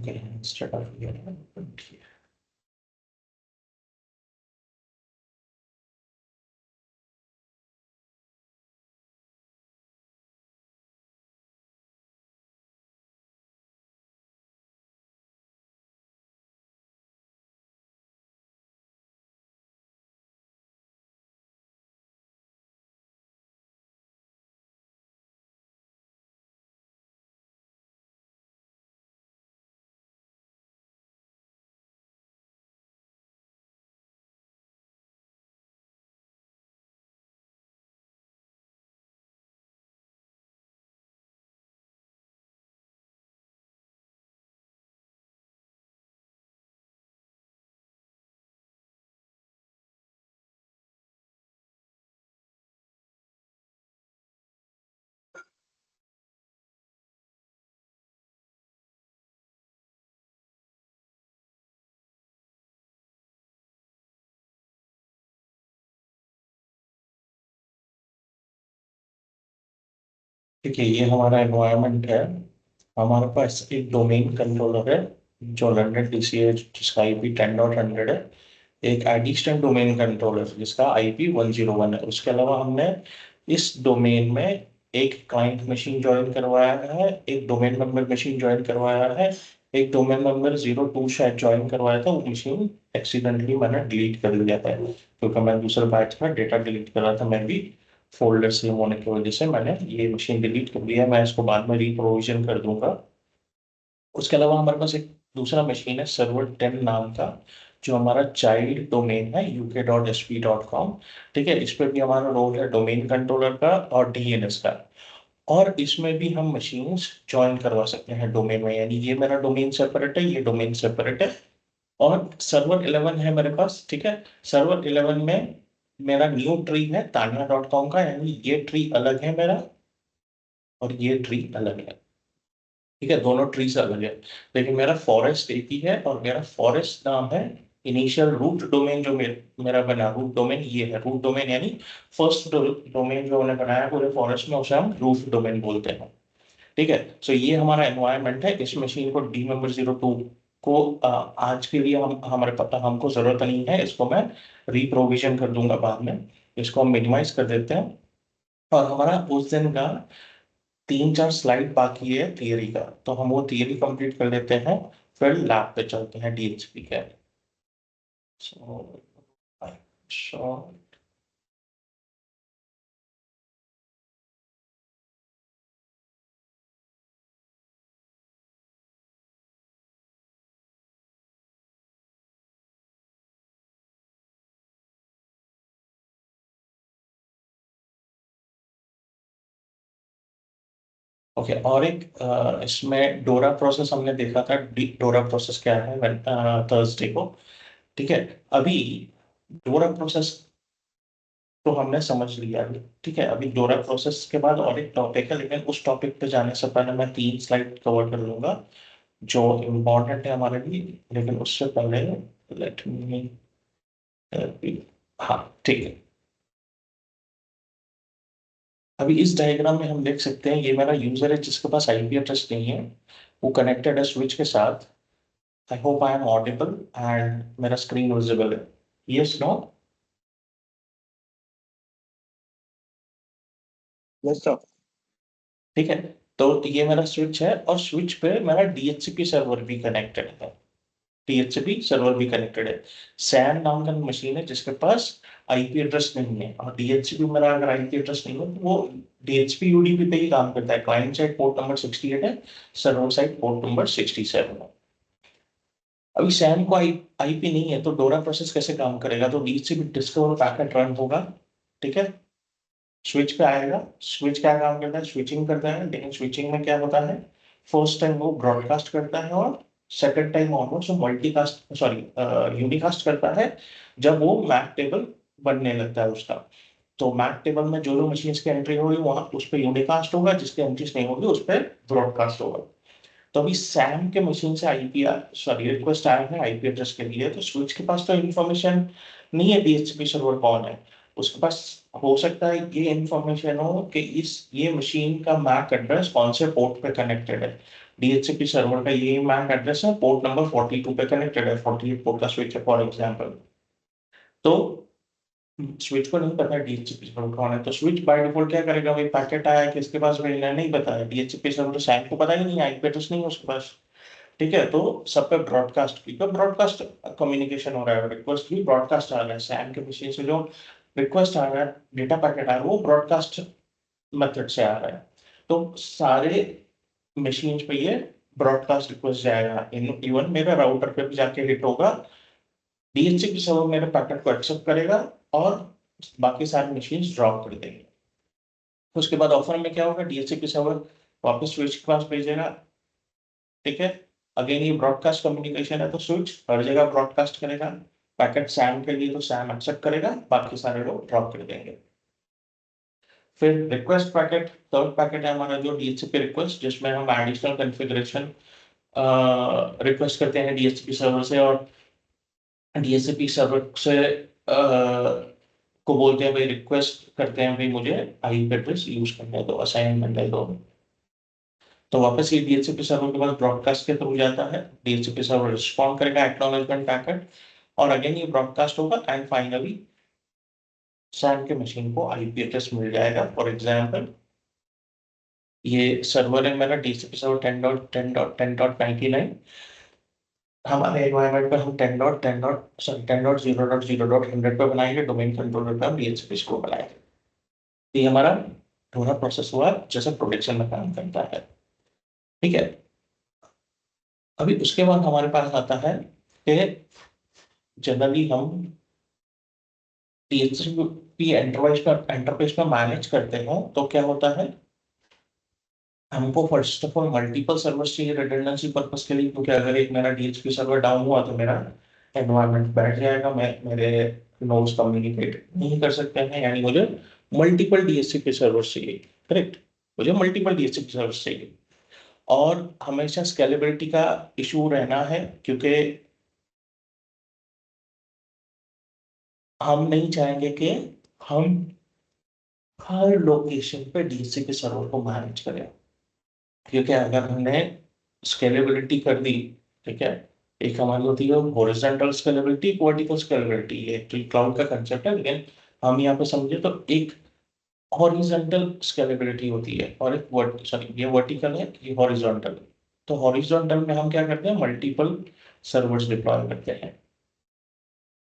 Okay, instead of here, I put here. ठीक है, ये हमारा एनवायरनमेंट है। हमारे पास एक डोमेन कंट्रोलर है जो लंडन डीसी है, जिसका आईपी 10.100 है। एक एडिशनल डोमेन कंट्रोलर जिसका आईपी 101 है। उसके अलावा हमने इस डोमेन में एक क्लाइंट मशीन ज्वाइन करवाया है, एक डोमेन नंबर मशीन ज्वाइन करवाया है, एक डोमेन नंबर 02 शायद ज्वाइन करवाया था। वो मशीन एक्सीडेंटली मैंने डिलीट कर दिया था क्योंकि मैं दूसरे बैच का डेटा डिलीट कर रहा था। मैं भी फोल्डर सेम होने की वजह से मैंने ये मशीन डिलीट कर दिया। मैं इसको बाद में रीप्रोविजन कर दूंगा। उसके अलावा हमारे पास एक दूसरा मशीन है सर्वर 10 नाम का, जो हमारा चाइल्ड डोमेन है uk.sp.com। ठीक है, इस पे भी हमारा रोल है डोमेन कंट्रोलर का और डीएनएस का। और इसमें भी हम मशीन्स ज्वाइन करवा सकते हैं डोमेन में, यानी ये मेरा डोमेन सेपरेट है, ये डोमेन सेपरेट है। और सर्वर 11 है मेरे पास। ठीक है, सर्वर 11 में मेरा न्यू ट्री है तानिया.com का, यानी ये ट्री अलग है मेरा और ये ट्री अलग है। ठीक है, दोनों ट्रीज अलग है, लेकिन मेरा फॉरेस्ट एक ही है। और मेरा फॉरेस्ट नाम है इनिशियल रूट डोमेन। जो मेरा बना रूट डोमेन ये है। रूट डोमेन यानी फर्स्ट डोमेन जो हमने बनाया पूरे फॉरेस्ट में, उसे हम रूट डोमेन बोलते हैं। ठीक है, सो ये हमारा एनवायरनमेंट है। इस मशीन को डी मेंबर 02 को आज के लिए हमारे पता हमको जरूरत नहीं है। इसको मैं रीप्रोविजन कर दूंगा बाद में। इसको हम मिनिमाइज कर देते हैं। और हमारा उस दिन का 3-4 स्लाइड बाकी है थियरी का, तो हम वो थियरी कंप्लीट कर लेते हैं, फिर लैब पे चलते हैं डीएचपी के। सो ओके, और एक इसमें डोरा प्रोसेस हमने देखा था। डोरा प्रोसेस क्या है थर्सडे को। ठीक है, अभी डोरा प्रोसेस तो हमने समझ लिया अभी। ठीक है, अभी डोरा प्रोसेस के बाद और एक टॉपिक है, लेकिन उस टॉपिक पे जाने से पहले मैं 3 स्लाइड कवर कर लूंगा जो इम्पोर्टेंट है हमारे लिए। लेकिन उससे पहले लेट मी, हाँ ठीक है। अभी इस डायग्राम में हम देख सकते हैं ये मेरा यूजर है जिसके पास आईपी एड्रेस नहीं है। वो कनेक्टेड है स्विच के साथ। I hope I am audible and मेरा स्क्रीन विजिबल है। Yes no? Yes sir. ठीक है, तो ये मेरा स्विच है और स्विच पे मेरा डीएचसीपी सर्वर भी कनेक्टेड है। डीएचसीपी सर्वर भी कनेक्टेड है। सैन नाम का मशीन है जिसके पास आईपी एड्रेस नहीं है। और डीएचसीपी मेरा अगर आईपी एड्रेस नहीं हो तो वो डीएचसीपी यूडीपी पे ही काम करता है। क्लाइंट साइड पोर्ट नंबर 68 है, सर्वर साइड पोर्ट नंबर 67 है। अभी सैन को आईपी नहीं है तो डोरा प्रोसेस कैसे काम करेगा? तो डीएचसीपी डिस्कवर पैकेट रन होगा। ठीक है, स्विच पे आएगा। स्विच क्या काम करता है? स्विचिंग करता है। लेकिन स्विचिंग में क्या होता है? फर्स्ट टाइम वो ब्रॉडकास्ट करता है और सेकंड टाइम ऑलमोस्ट वो मल्टीकास्ट सॉरी यूनिकास्ट करता है जब वो मैक टेबल बनने लगता है उसका। तो मैक टेबल में जो जो मशीन की एंट्री होगी वहां उस पर यूनिकास्ट होगा, जिसकी एंट्रीज नहीं होगी उस पर ब्रॉडकास्ट होगा। तो अभी सैम के मशीन से आईपी सॉरी रिक्वेस्ट आया है आईपी एड्रेस के लिए। तो स्विच के पास तो इन्फॉर्मेशन नहीं है डीएचसीपी सर्वर कौन है। उसके पास हो सकता है ये इंफॉर्मेशन हो कि ये मशीन का मैक एड्रेस कौन से पोर्ट पे कनेक्टेड है। डीएचसीपी सर्वर का ये मैक एड्रेस है, पोर्ट नंबर 42 पे कनेक्टेड है, 48 पोर्ट का स्विच है फॉर एग्जांपल। तो स्विच को नहीं पता डीएचसीपी सर्वर कौन है, तो स्विच बाय डिफॉल्ट क्या करेगा, भाई पैकेट आया है किसके पास भेजना है नहीं पता है, डीएचसीपी सर्वर तो सैम को पता ही नहीं, आईपी एड्रेस नहीं है उसके पास। ठीक है, तो सब पे ब्रॉडकास्ट की ब्रॉडकास्ट कम्युनिकेशन हो रहा है, रिक्वेस्ट भी ब्रॉडकास्ट आ रहा है सैम के मशीन से, जो रिक्वेस्ट आ रहा है, डेटा पैकेट आ रहा है, वो ब्रॉडकास्ट मेथड से आ रहा है। तो सारे मशीन पे ये ब्रॉडकास्ट रिक्वेस्ट जाएगा, इवन मेरा राउटर पे भी जाके हिट होगा, डीएचसीपी सर्वर मेरे पैकेट को एक्सेप्ट करेगा और बाकी सारे मशीन ड्रॉप कर देंगे। तो उसके बाद ऑफर में क्या होगा, डीएचसीपी सर्वर वापस स्विच के पास भेजेगा। ठीक है, अगेन ये ब्रॉडकास्ट कम्युनिकेशन है, तो स्विच हर जगह ब्रॉडकास्ट करेगा, पैकेट सैम के लिए तो सैम एक्सेप्ट करेगा, बाकी सारे लोग ड्रॉप कर देंगे। फिर रिक्वेस्ट पैकेट, थर्ड पैकेट है हमारा जो डीएचसीपी रिक्वेस्ट, जिसमें हम एडिशनल कॉन्फ़िगरेशन रिक्वेस्ट करते हैं डीएचसीपी सर्वर से, और डीएचसीपी सर्वर से को बोलते हैं भाई, रिक्वेस्ट करते हैं भाई मुझे आईपी एड्रेस यूज करने दो, असाइन करने दो। तो वापस ये डीएचसीपी सर्वर के पास ब्रॉडकास्ट के थ्रू जाता है, डीएचसीपी सर्वर रिस्पॉन्ड करेगा एक्नॉलेजमेंट पैकेट, और अगेन ये ब्रॉडकास्ट होगा, एंड फाइनली सैम के मशीन को आईपी एड्रेस मिल जाएगा। फॉर एग्जांपल ये सर्वर है मेरा डीएचसीपी सर्वर 10.10.10.99, हमारे एनवायरनमेंट पे हम 10.10.0.0.100 पे बनाएंगे, डोमेन कंट्रोलर पे हम डीएचसीपी को बनाएंगे। ये हमारा पूरा प्रोसेस हुआ जैसे प्रोटेक्शन में काम करता है। ठीक है, अभी उसके बाद हमारे पास आता है कि जनरली हम डीएचसीपी एंटरप्राइज में मैनेज करते हैं, तो क्या होता है, हमको first of all multiple servers चाहिए रिडंडेंसी पर्पस के लिए, क्योंकि अगर एक मेरा डीएचपी सर्वर डाउन हुआ तो मेरा एनवायरनमेंट बैठ जाएगा, मैं मेरे नोड्स कम्युनिकेट नहीं कर सकते हैं, यानी मुझे मल्टीपल डीएचसीपी सर्वर्स चाहिए। करेक्ट, मुझे मल्टीपल डीएचसीपी सर्वर्स चाहिए, और हमेशा स्केलेबिलिटी का इशू रहना है, क्योंकि हम नहीं चाहेंगे कि हम हर लोकेशन पे डीएचसीपी सर्वर को मैनेज करें, क्योंकि अगर हमने स्केलेबिलिटी कर दी, ठीक है, एक हमारी होती है हॉरिजॉन्टल स्केलेबिलिटी, वर्टिकल स्केलेबिलिटी, ये एक्चुअली क्लाउड का कंसेप्ट है, लेकिन हम यहाँ पे समझे तो एक हॉरिजॉन्टल स्केलेबिलिटी होती है, और एक सॉरी ये वर्टिकल है, ये हॉरिजॉन्टल। तो हॉरिजॉन्टल में हम क्या करते हैं, मल्टीपल सर्वर्स डिप्लॉय करते हैं,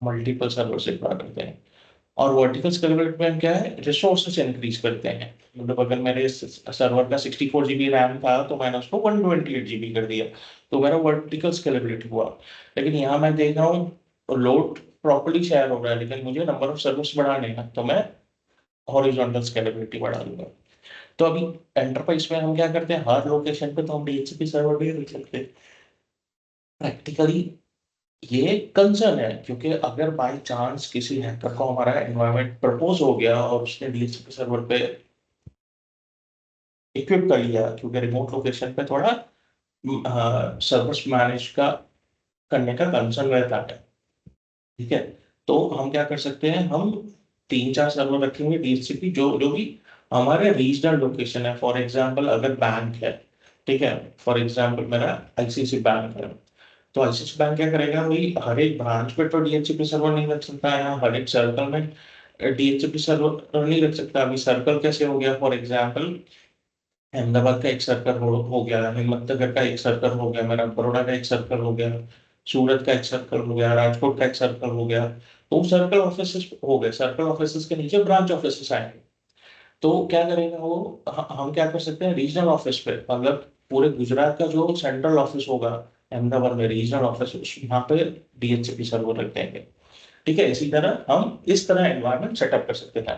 मल्टीपल सर्वर्स डिप्लॉय करते हैं। और वर्टिकल स्केलेबिलिटी में हम क्या है, रिसोर्सेस इंक्रीज करते हैं, मतलब अगर मेरे सर्वर का 64 GB रैम था तो मैंने उसको 128 GB कर दिया, तो मेरा वर्टिकल स्केलेबिलिटी हुआ। लेकिन यहाँ मैं देख रहा हूँ लोड प्रॉपर्ली शेयर हो रहा है, लेकिन मुझे नंबर ऑफ सर्वर्स बढ़ाने हैं, तो मैं हॉरिजॉन्टल स्केलेबिलिटी बढ़ा दूंगा। तो अभी एंटरप्राइज में हम क्या करते हैं, हर लोकेशन पे तो हम डीएचसीपी सर्वर नहीं रख सकते प्रैक्टिकली, ये कंसर्न है, क्योंकि अगर बाय चांस किसी हैकर को हमारा एनवायरनमेंट प्रपोज हो गया और उसने डीएचसीपी सर्वर पे इक्विप कर लिया, क्योंकि रिमोट लोकेशन पे थोड़ा सर्विस मैनेज का करने का कंसर्न रहता है। ठीक है, तो हम क्या कर सकते हैं, हम 3-4 सर्वर रखेंगे डीएचसीपी, जो जो भी हमारे रीजनल लोकेशन है। फॉर एग्जांपल अगर बैंक है, ठीक है, फॉर एग्जांपल मेरा आईसीआईसी बैंक है, तो आईसीआईसी बैंक क्या करेगा, भाई हर एक ब्रांच पे तो डीएचसीपी सर्वर नहीं रख सकता है, हर एक सर्कल में डीएचसीपी सर्वर नहीं रख सकता। अभी सर्कल कैसे हो गया, फॉर एग्जांपल अहमदाबाद का एक सर्कल हो गया, हिम्मतनगर का एक सर्कल हो गया, मेरा बड़ौदा का एक सर्कल हो गया, सूरत का एक सर्कल हो गया, राजकोट का एक सर्कल हो गया। तो सर्कल ऑफिस हो गए, सर्कल ऑफिस के नीचे ब्रांच ऑफिस आएंगे। तो क्या करेगा वो, हम क्या कर सकते हैं, रीजनल ऑफिस पे, मतलब पूरे गुजरात का जो सेंट्रल ऑफिस होगा अहमदाबाद में, रीजनल ऑफिस, वहां पे डीएचसीपी सर्वर रख देंगे। ठीक है, इसी तरह हम इस तरह एनवायरनमेंट सेटअप कर सकते हैं।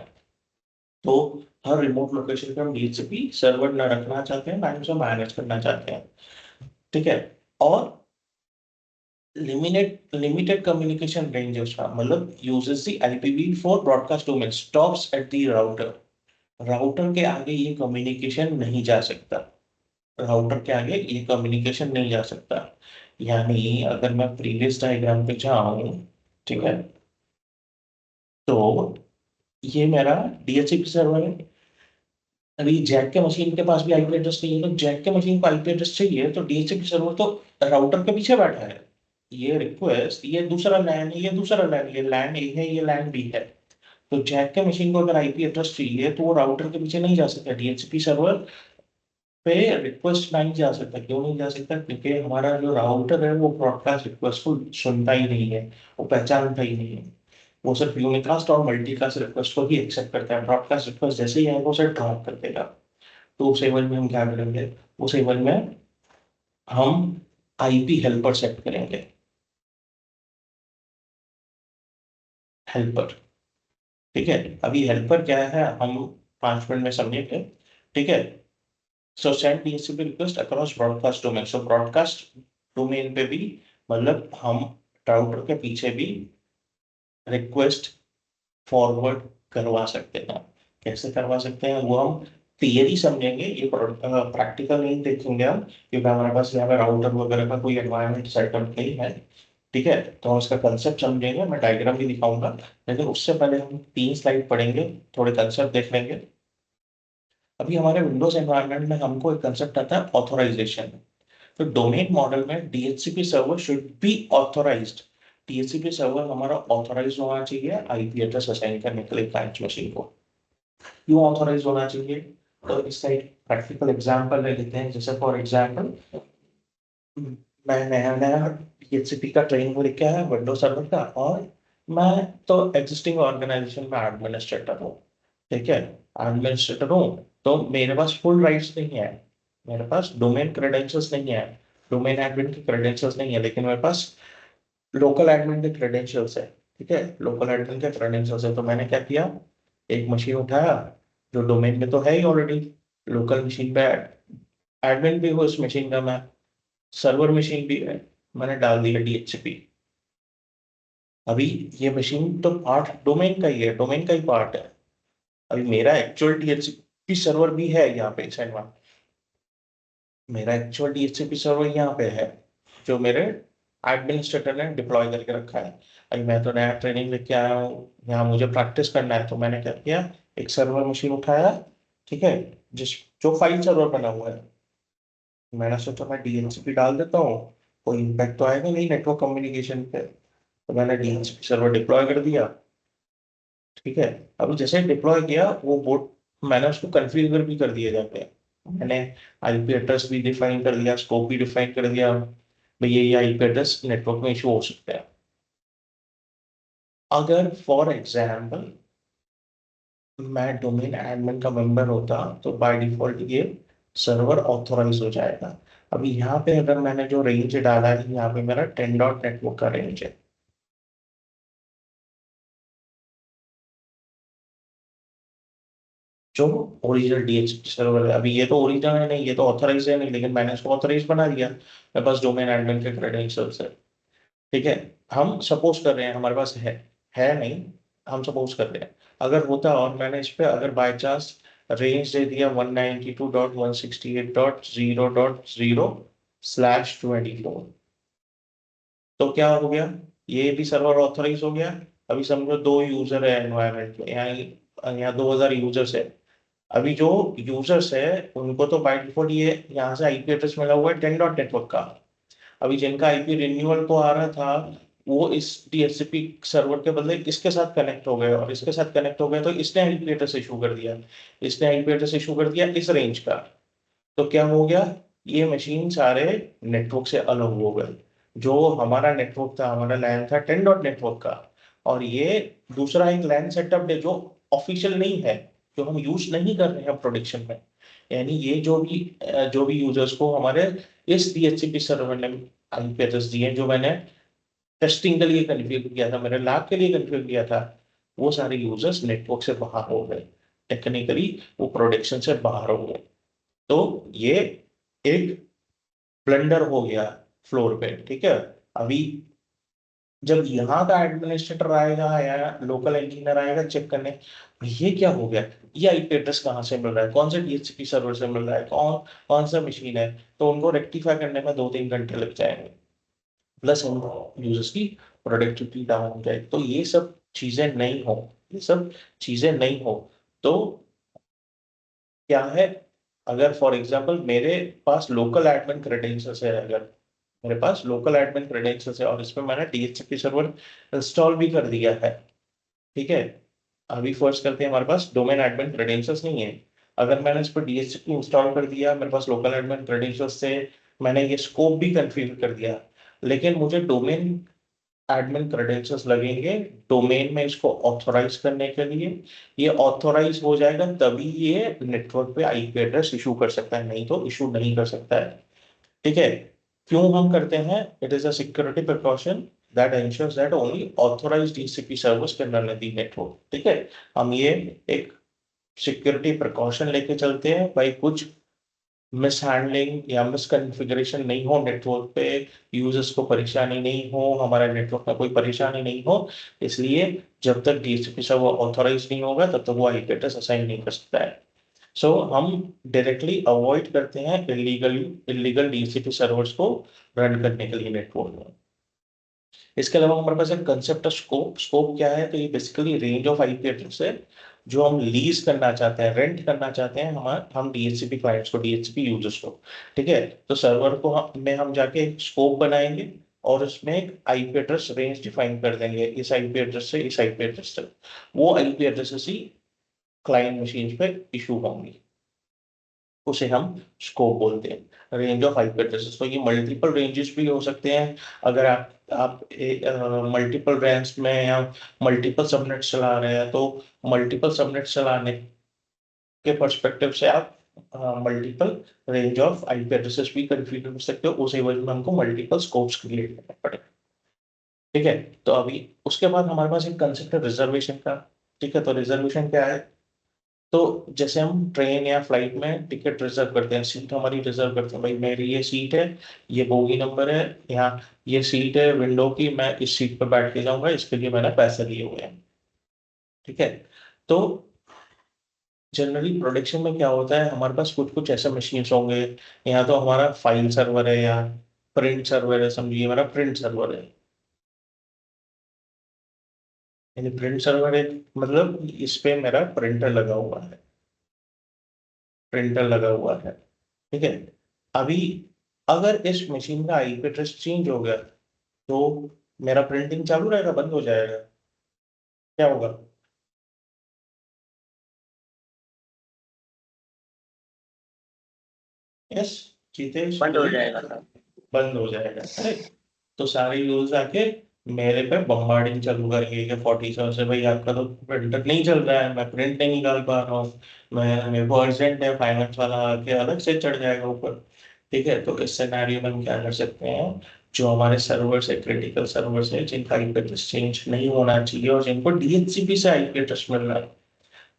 तो हर रिमोट लोकेशन पे हम डीएचसीपी सर्वर न रखना चाहते हैं, ना ही उसे मैनेज करना चाहते हैं। ठीक है, और लिमिटेड कम्युनिकेशन रेंज है उसका, मतलब uses the IPv for broadcast domain, stops at the router, router के आगे ये कम्युनिकेशन नहीं जा सकता, राउटर के आगे ये कम्युनिकेशन नहीं जा सकता। यानी अगर मैं प्रीवियस डायग्राम पे जाऊं, ठीक है, तो ये मेरा डीएचसीपी सर्वर है। अभी जैक के मशीन के पास भी आईपी एड्रेस चाहिए, तो जैक के मशीन को आईपी एड्रेस चाहिए, तो डीएचसीपी सर्वर तो राउटर के पीछे बैठा है। ये रिक्वेस्ट, ये दूसरा लैन है, ये दूसरा लैन, ये लैन ए है, ये लैन बी है। तो जैक के मशीन को अगर आईपी एड्रेस चाहिए तो वो राउटर के पीछे नहीं जा सकता, डीएचसीपी सर्वर पे रिक्वेस्ट नहीं जा सकता। क्यों नहीं जा सकता? क्योंकि हमारा जो राउटर है वो ब्रॉडकास्ट रिक्वेस्ट को सुनता ही नहीं है, वो पहचानता ही नहीं है। वो सिर्फ यूनिकास्ट और मल्टीकास्ट रिक्वेस्ट को ही एक्सेप्ट करता है। ब्रॉडकास्ट रिक्वेस्ट जैसे ही आएगा उसे ड्रॉप कर देगा। तो उस एवज में हम क्या करेंगे? उस एवज में हम आईपी हेल्पर सेट करेंगे। हेल्पर, ठीक है। अभी हेल्पर क्या है हम 5 मिनट में समझेंगे, ठीक है। So send DHCP request across broadcast domain. So broadcast domain पे भी, मतलब हम राउटर के पीछे भी रिक्वेस्ट फॉरवर्ड करवा सकते हैं। कैसे करवा सकते हैं वो हम थियरी समझेंगे, ये प्रैक्टिकल नहीं देखेंगे हम, क्योंकि हमारे पास यहाँ पे राउटर वगैरह का कोई एनवायरनमेंट सेटअप नहीं है। ठीक है, तो हम इसका कंसेप्ट समझेंगे, मैं डायग्राम भी दिखाऊंगा। लेकिन उससे पहले हम 3 स्लाइड पढ़ेंगे, थोड़े कंसेप्ट देख लेंगे। अभी हमारे विंडोज एनवायरनमेंट में हमको एक कंसेप्ट आता है ऑथोराइजेशन। तो डोमेन मॉडल में DHCP server should be authorised. DHCP server हमारा ऑथोराइज होना चाहिए आईपी एड्रेस असाइन करने के लिए क्लाइंट मशीन को। क्यों ऑथोराइज होना चाहिए? तो इसका एक प्रैक्टिकल एग्जांपल ले लेते हैं। जैसे फॉर एग्जांपल, मैं नया नया डीएचसीपी का ट्रेनिंग लेके आया विंडोज सर्वर का, और मैं तो एग्जिस्टिंग ऑर्गेनाइजेशन में एडमिनिस्ट्रेटर हूँ। ठीक है, एडमिनिस्ट्रेटर हूँ, तो मेरे पास फुल राइट्स नहीं है। मेरे पास डोमेन क्रेडेंशियल्स नहीं है, डोमेन एडमिन की क्रेडेंशियल्स नहीं है, लेकिन मेरे पास लोकल एडमिन के क्रेडेंशियल्स है। ठीक है, लोकल एडमिन के क्रेडेंशियल्स है। तो मैंने क्या किया, एक मशीन उठाया जो डोमेन में तो है ही ऑलरेडी, लोकल मशीन पे एडमिन भी हो उस मशीन का मैं, सर्वर मशीन भी है, मैंने डाल दिया डीएचसीपी। अभी ये मशीन तो पार्ट डोमेन का ही है, डोमेन का ही पार्ट है। अभी मेरा एक्चुअल डीएचसीपी सर्वर भी है यहाँ पे साइड। मेरा एक्चुअल डीएचसीपी सर्वर यहाँ पे है, जो मेरे एडमिनिस्ट्रेटर ने डिप्लॉय करके रखा है। अभी मैं तो नया ट्रेनिंग लेके आया हूँ, यहाँ मुझे प्रैक्टिस करना है, तो मैंने क्या किया, एक सर्वर मशीन उठाया। ठीक है, जिस जो फाइल सर्वर बना हुआ है, मैंने सोचा मैं डीएचसीपी डाल देता हूँ, कोई इम्पैक्ट तो आएगा नहीं नेटवर्क कम्युनिकेशन पे। तो मैंने डीएचसीपी सर्वर डिप्लॉय कर दिया। ठीक है, अब जैसे डिप्लॉय किया वो बोर्ड, मैंने उसको कॉन्फ़िगर भी कर दिया जाके। मैंने आईपी एड्रेस भी डिफाइन कर दिया, स्कोप भी डिफाइन कर दिया, भाई ये आईपी एड्रेस नेटवर्क में इशू हो सकता है। अगर फॉर एग्जाम्पल मैं डोमेन एडमिन का मेंबर होता, तो बाय डिफॉल्ट ये सर्वर ऑथोराइज हो जाएगा। अभी यहाँ पे अगर मैंने जो रेंज डाला है, यहाँ पे मेरा 10 डॉट नेटवर्क का रेंज है। जो ओरिजिनल डीएचसीपी सर्वर है, अभी ये तो ओरिजिनल है नहीं, ये तो ऑथराइज है नहीं, लेकिन मैंने इसको ऑथराइज बना दिया, मेरे पास डोमेन एडमिन के क्रेडेंशियल्स है। ठीक है, हम सपोज कर रहे हैं हमारे पास है नहीं, हम सपोज कर रहे हैं अगर होता, और मैंने इस पे अगर बाय चांस रेंज दे दिया 192.168.0.0/24, तो क्या हो गया, ये भी सर्वर ऑथराइज हो गया। अभी समझो 2 यूजर है एनवायरमेंट में, यहाँ यहाँ 2000 यूजर्स है। अभी जो यूजर्स है उनको तो बाय डिफॉल्ट ये यहाँ से आईपी एड्रेस मिला हुआ है 10 डॉट नेटवर्क का। अभी जिनका आईपी रिन्यूअल को आ रहा था, वो इस डीएचसीपी सर्वर के बदले इसके साथ कनेक्ट हो गए, और इसके साथ कनेक्ट हो गए तो इसने आईपी एड्रेस इशू कर दिया, इसने आईपी एड्रेस इशू कर दिया इस रेंज का। तो क्या हो गया, ये मशीन सारे नेटवर्क से अलग हो गए। जो हमारा नेटवर्क था, हमारा लैन था 10 डॉट नेटवर्क का, और ये दूसरा एक लैन सेटअप है जो ऑफिशियल नहीं है, जो हम यूज नहीं कर रहे हैं प्रोडक्शन में। यानी ये जो भी यूजर्स को हमारे इस डीएचसीपी सर्वर ने आईपी एड्रेस दिए, जो मैंने टेस्टिंग के लिए कन्फिगर किया था, मैंने लैब के लिए कन्फिगर किया था, वो सारे यूजर्स नेटवर्क से बाहर हो गए। टेक्निकली वो प्रोडक्शन से बाहर हो गए। तो ये एक ब्लंडर हो गया फ्लोर पे। ठीक है, अभी जब यहाँ का एडमिनिस्ट्रेटर आएगा या लोकल इंजीनियर आएगा चेक करने, ये क्या हो गया, ये आईपी एड्रेस कहाँ से मिल रहा है, कौन से डीएचसीपी सर्वर से मिल रहा है, कौन कौन सा मशीन है, तो उनको रेक्टिफाई करने में 2-3 घंटे लग जाएंगे। प्लस उन यूजर्स की प्रोडक्टिविटी डाउन हो जाएगी। तो ये सब चीजें नहीं हो, ये सब चीजें नहीं हो, तो क्या है, अगर फॉर एग्जांपल मेरे पास लोकल एडमिन क्रेडेंशियल्स है, अगर मेरे पास लोकल एडमिन क्रेडेंशियल्स है और इसमें मैंने डीएचसीपी सर्वर इंस्टॉल भी कर दिया है, ठीक है, अभी फर्स्ट करते हैं, हमारे पास डोमेन एडमिन क्रेडेंशियल्स नहीं है, अगर मैंने इस पर डीएचसीपी इंस्टॉल कर दिया, मेरे पास लोकल एडमिन क्रेडेंशियल्स से मैंने ये स्कोप भी कन्फिगर कर दिया, लेकिन मुझे डोमेन एडमिन क्रेडेंशियल्स लगेंगे डोमेन में इसको ऑथोराइज करने के लिए, ये ऑथोराइज हो जाएगा तभी ये नेटवर्क पे आईपी एड्रेस इशू कर सकता है, नहीं तो इशू नहीं कर सकता है, ठीक है। क्यों हम करते हैं, it is a security precaution that ensures that only authorized DCP servers can run the network, ठीक है, हम ये एक सिक्योरिटी प्रिकॉशन लेके चलते हैं भाई, कुछ मिस हैंडलिंग या मिस कॉन्फ़िगरेशन नहीं हो नेटवर्क पे, यूजर्स को परेशानी नहीं हो, हमारे नेटवर्क में कोई परेशानी नहीं हो, इसलिए जब तक डीएचसीपी सर्वर ऑथराइज नहीं होगा तब तक वो आईपी एड्रेस असाइन नहीं कर सकता है। सो हम डायरेक्टली अवॉइड करते हैं इलीगल डीएचसीपी सर्वर्स को रन करने के लिए नेटवर्क में। इसके अलावा हमारे पास एक कंसेप्ट है स्कोप। स्कोप क्या है, तो ये basically range of IP address है जो हम लीज करना चाहते हैं, रेंट करना चाहते हैं हम डीएचसीपी क्लाइंट्स को, डीएचसीपी यूजर्स को, ठीक है। तो सर्वर को हम जाके एक स्कोप बनाएंगे और उसमें एक आईपी एड्रेस रेंज डिफाइन कर देंगे, इस आईपी एड्रेस से इस आईपी एड्रेस तक वो आईपी एड्रेसेस ही क्लाइंट मशीन पे इशू होंगी, उसे हम स्कोप बोलते हैं, रेंज ऑफ आईपी एड्रेसेस। तो ये मल्टीपल रेंजेस भी हो सकते हैं, अगर आप मल्टीपल रेंज में या मल्टीपल सबनेट चला रहे हैं तो मल्टीपल सबनेट चलाने के पर्सपेक्टिव से आप multiple range of IP addresses भी कन्फिगर कर सकते हो, उस एवज में हमको मल्टीपल स्कोप्स क्रिएट करने पड़ेंगे, ठीक है। तो अभी उसके बाद हमारे पास एक कंसेप्ट है रिजर्वेशन का, ठीक है। तो रिजर्वेशन क्या है, तो जैसे हम ट्रेन या फ्लाइट में टिकट रिजर्व करते हैं, सीट हमारी रिजर्व करते हैं, भाई मेरी ये सीट है, ये बोगी नंबर है, यहाँ ये सीट है विंडो की, मैं इस सीट पर बैठ के जाऊंगा, इसके लिए मैंने पैसे लिए हुए हैं, ठीक है। तो जनरली प्रोडक्शन में क्या होता है, हमारे पास कुछ कुछ ऐसे मशीन होंगे, यहाँ तो हमारा फाइल सर्वर है या प्रिंट सर्वर है, समझिए मेरा प्रिंट सर्वर है, यानी प्रिंट सर्वर है मतलब इस पे मेरा प्रिंटर लगा हुआ है, प्रिंटर लगा हुआ है, ठीक है। अभी अगर इस मशीन का आईपी एड्रेस चेंज हो गया तो मेरा प्रिंटिंग चालू रहेगा, बंद हो जाएगा, क्या होगा? यस, चीजें बंद हो जाएगा सर। बंद हो जाएगा, राइट। तो सारे यूजर्स आके मेरे पे बम्बार्डिंग चालू करेंगे कि 47 से, भाई आपका तो प्रिंटर नहीं चल रहा है, मैं प्रिंट नहीं निकाल पा रहा हूँ, मैं मेरे को अर्जेंट है, फाइनेंस वाला आके अलग से चढ़ जाएगा ऊपर, ठीक है। तो इस सिनेरियो में हम क्या कर सकते हैं, जो हमारे सर्वर्स है, क्रिटिकल सर्वर्स है, जिनका आईपी एड्रेस चेंज नहीं होना चाहिए और जिनको डीएचसीपी से आईपी एड्रेस मिल रहा है,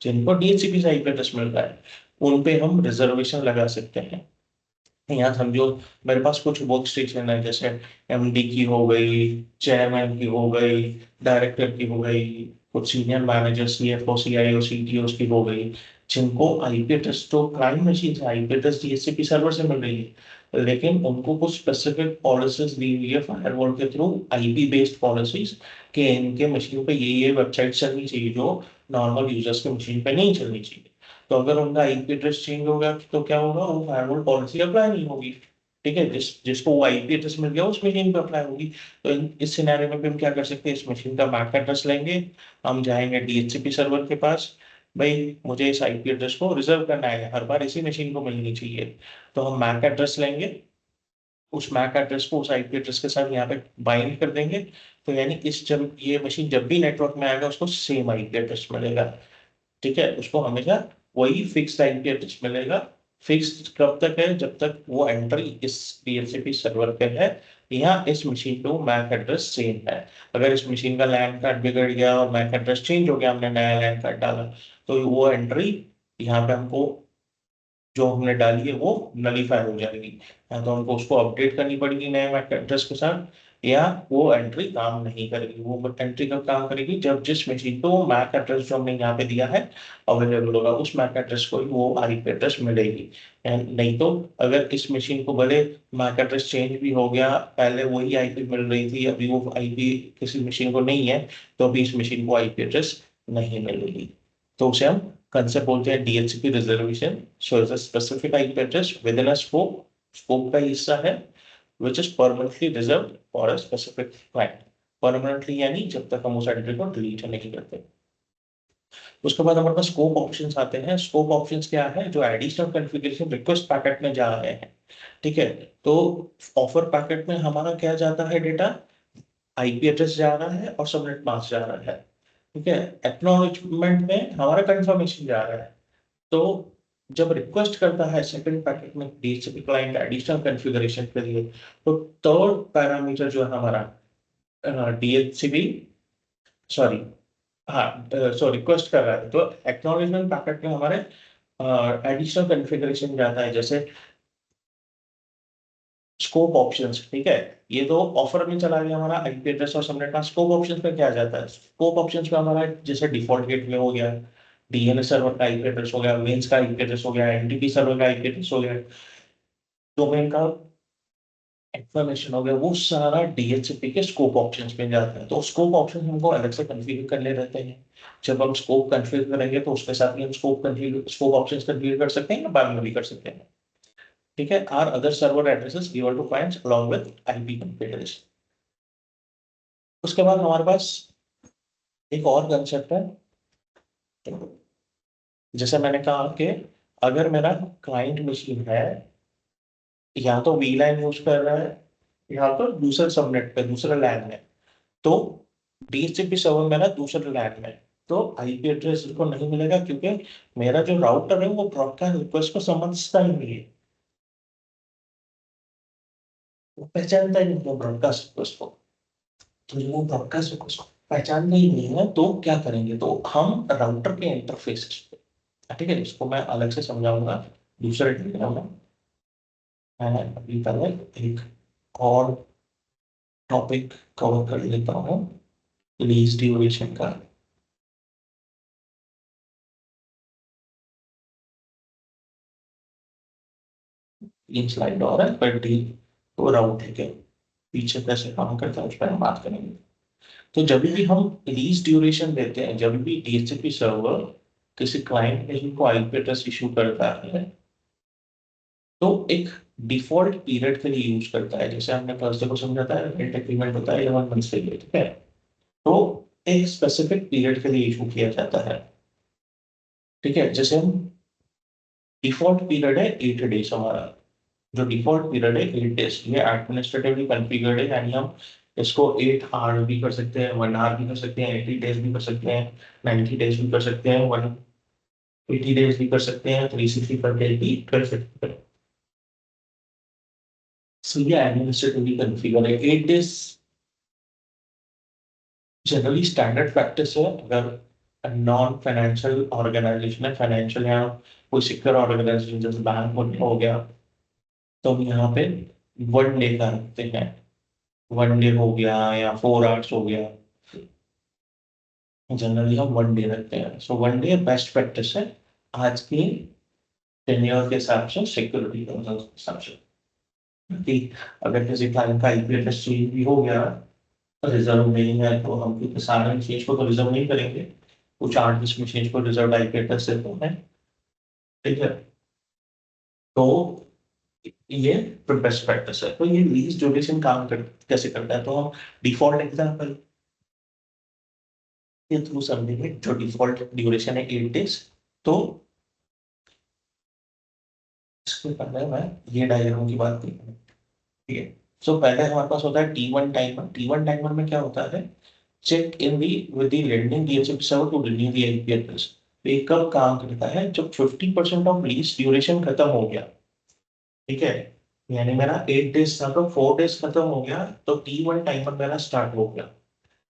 जिनको डीएचसीपी से आईपी एड्रेस मिल रहा है, उन पे हम रिजर्वेशन लगा सकते हैं। यहाँ समझो मेरे पास कुछ वर्क स्टेशन है, जैसे एमडी की हो गई, चेयरमैन की हो गई, डायरेक्टर की हो गई, कुछ senior manager, CFO, CIO, CTO की हो गई, जिनको आईपी एड्रेस तो क्लाइंट मशीन से आईपी एड्रेस डीएचसीपी सर्वर से मिल रही है, लेकिन उनको कुछ स्पेसिफिक पॉलिसीज दी हुई है फायरवॉल के थ्रू, आईपी बेस्ड पॉलिसीज, कि इनके मशीन पे ये वेबसाइट चलनी चाहिए जो नॉर्मल यूजर्स के मशीन पे नहीं चलनी चाहिए। तो अगर उनका आईपी एड्रेस चेंज हो गया तो क्या होगा, वो फायरवॉल पॉलिसी अप्लाई नहीं होगी, ठीक है। जिसको वो आईपी एड्रेस मिल गया उस मशीन पे अप्लाई होगी। तो इस सिनेरियो में भी हम क्या कर सकते हैं, इस मशीन का मैक एड्रेस लेंगे, हम जाएंगे डीएचसीपी सर्वर के पास, भाई मुझे इस आईपी एड्रेस को रिजर्व करना है, हर बार इसी मशीन को मिलनी चाहिए, तो हम मैक एड्रेस लेंगे, उस मैक एड्रेस को उस आईपी एड्रेस के साथ यहाँ पे बाइंड कर देंगे, तो यानी इस जब ये मशीन जब भी नेटवर्क में आएगा उसको सेम आईपी एड्रेस मिलेगा, ठीक है, उसको हमेशा वही फिक्स आईपी एड्रेस मिलेगा। फिक्स कब तक है, जब तक वो एंट्री इस डीएचसीपी सर्वर पे है या इस मशीन पे वो मैक एड्रेस सेम है। अगर इस मशीन का लैन कार्ड बिगड़ गया और मैक एड्रेस चेंज हो गया, हमने नया लैन कार्ड डाला, तो वो एंट्री यहाँ पे हमको जो हमने डाली है वो नलीफाई हो जाएगी, या तो हमको उसको अपडेट करनी पड़ेगी नए मैक एड्रेस के साथ, या वो एंट्री काम नहीं करेगी। वो एंट्री कब काम करेगी, जब जिस मशीन पे वो मैक एड्रेस जो हमने यहाँ पे दिया है अवेलेबल होगा, उस मैक एड्रेस को ही वो आईपी एड्रेस मिलेगी। And नहीं तो अगर इस मशीन को भले मैक एड्रेस चेंज भी हो गया, पहले वही आईपी मिल रही थी, अभी वो आईपी किसी मशीन को नहीं है, तो अभी इस मशीन को आईपी एड्रेस नहीं मिलेगी। तो उसे हम कंसेप्ट बोलते हैं DHCP reservation. So is a specific IP address with in a scope, scope का हिस्सा है, which is permanently reserved for a specific client। Permanently यानी जब तक हम उस एंट्री को डिलीट नहीं करते। उसके बाद हमारे पास स्कोप ऑप्शंस आते हैं। स्कोप ऑप्शंस क्या है, जो एडिशनल कॉन्फ़िगरेशन रिक्वेस्ट पैकेट में जा रहे हैं। ठीक है, तो ऑफर पैकेट में हमारा क्या जाता है, डेटा आईपी एड्रेस जा रहा है और सबनेट मास्क जा रहा है। ठीक है, एक्नॉलेजमेंट में हमारा कंफर्मेशन जा रहा है। तो जब रिक्वेस्ट करता है सेकंड पैकेट में डीएचसीपी क्लाइंट एडिशनल कॉन्फ़िगरेशन के लिए, तो थर्ड पैरामीटर जो है हमारा डीएचसीपी, सॉरी, हाँ, सो रिक्वेस्ट कर रहा है, तो एक्नॉलेजमेंट पैकेट में हमारे एडिशनल कॉन्फ़िगरेशन जाता है, जैसे स्कोप ऑप्शंस। ठीक है, ये तो ऑफर में चला गया हमारा आईपी एड्रेस और सबनेट मास्क। स्कोप ऑप्शंस में क्या जाता है, स्कोप ऑप्शंस में हमारा जैसे डिफॉल्ट गेटवे हो गया, डीएनएस सर्वर का आईपी एड्रेस हो गया, मेंस का आईपी एड्रेस हो गया, एनटीपी सर्वर का आईपी एड्रेस हो गया, डोमेन का इंफॉर्मेशन हो गया, वो सारा डीएचसीपी के स्कोप ऑप्शंस में जाता है। तो स्कोप ऑप्शन हमको अलग से कॉन्फ़िगर करने रहते हैं। जब हम स्कोप कॉन्फ़िगर करेंगे तो उसके साथ ही हम स्कोप ऑप्शंस कॉन्फ़िगर कर सकते हैं या बाद में भी कर सकते हैं। ठीक है, are other server addresses given to clients along with IP configuration. उसके बाद हमारे पास एक और कंसेप्ट है, जैसे मैंने कहा कि अगर मेरा क्लाइंट मशीन है या तो वीलैन यूज कर रहा है या तो दूसरे सबनेट पे दूसरे लैन में, तो डीएचसीपी सर्वर मेरा दूसरे लैन में, तो आईपी एड्रेस को नहीं मिलेगा, क्योंकि मेरा जो राउटर है वो ब्रॉडकास्ट रिक्वेस्ट को समझता ही नहीं है, वो पहचानता ही नहीं है ब्रॉडकास्ट रिक्वेस्ट को। तो जब वो ब्रॉडकास्ट रिक्वेस्ट को पहचानता ही नहीं है, तो क्या करेंगे, तो हम राउटर के इंटरफेस पे, ठीक है, इसको मैं अलग से समझाऊंगा दूसरे डायग्राम में। मैं अभी पहले एक और टॉपिक कवर कर लेता हूँ, लीज ड्यूरेशन का। तीन स्लाइड और है, पर डी तो राउटर के पीछे कैसे काम करता है उस पर हम बात करेंगे। तो जब भी हम लीज ड्यूरेशन देते हैं, जब भी डीएचसीपी सर्वर किसी क्लाइंट मशीन को आईपी एड्रेस इशू करता है, तो एक डिफॉल्ट पीरियड के लिए यूज करता है। जैसे हमने फर्स्ट को समझाता है, रेंट एग्रीमेंट होता है 11 मंथ्स के लिए। ठीक है, तो एक स्पेसिफिक पीरियड के लिए इशू किया जाता है। ठीक है, जैसे हम डिफॉल्ट पीरियड है 8 डेज हमारा, जो डिफॉल्ट पीरियड है 8 डेज, ये एडमिनिस्ट्रेटिवली कॉन्फ़िगर्ड है, यानी हम इसको 8 आवर भी कर सकते हैं, 1 आवर भी कर सकते हैं, 80 डेज भी कर सकते हैं, 90 डेज भी कर सकते हैं, 180 डेज भी कर सकते हैं, 365 डेज भी कर सकते हैं। सो ये एडमिनिस्ट्रेटिवली कॉन्फ़िगर है। 8 डेज जनरली स्टैंडर्ड प्रैक्टिस है। अगर नॉन फाइनेंशियल ऑर्गेनाइजेशन है, फाइनेंशियल या कोई सिक्योर ऑर्गेनाइजेशन जैसे बैंक हो गया, तो हम यहाँ पे 1 डे का रखते हैं। 1 डे हो गया या 4 आवर्स हो गया, जनरली हम 1 डे रखते हैं। सो 1 डे बेस्ट प्रैक्टिस है आज की टेन्योर के हिसाब से, सिक्योरिटी के हिसाब से। कि अगर किसी क्लाइंट का आईपी एड्रेस चेंज भी हो गया, रिजर्व नहीं है, तो हम क्योंकि सारे मशीन को तो रिजर्व नहीं करेंगे, कुछ 8-10 मशीन को रिजर्व आईपी एड्रेस देते हैं। ठीक है, तो ये बेस्ट प्रैक्टिस है। तो ये लीज ड्यूरेशन कैसे करता है, तो हम डिफॉल्ट एग्जांपल के थ्रू समझेंगे। जो डिफॉल्ट ड्यूरेशन है 8 डेज, तो इसके पहले मैं ये डायग्राम की बात करूँ। ठीक है, सो पहले हमारे पास होता है T1 टाइमर। T1 टाइमर में क्या होता है, check in the with the landing DHCP server to renew the IP address. तो ये कब काम करता है, जब 50% ऑफ लीज ड्यूरेशन खत्म हो गया। ठीक है, यानी मेरा 8 डेज था तो 4 डेज खत्म हो गया, तो T1 टाइमर मेरा स्टार्ट हो गया।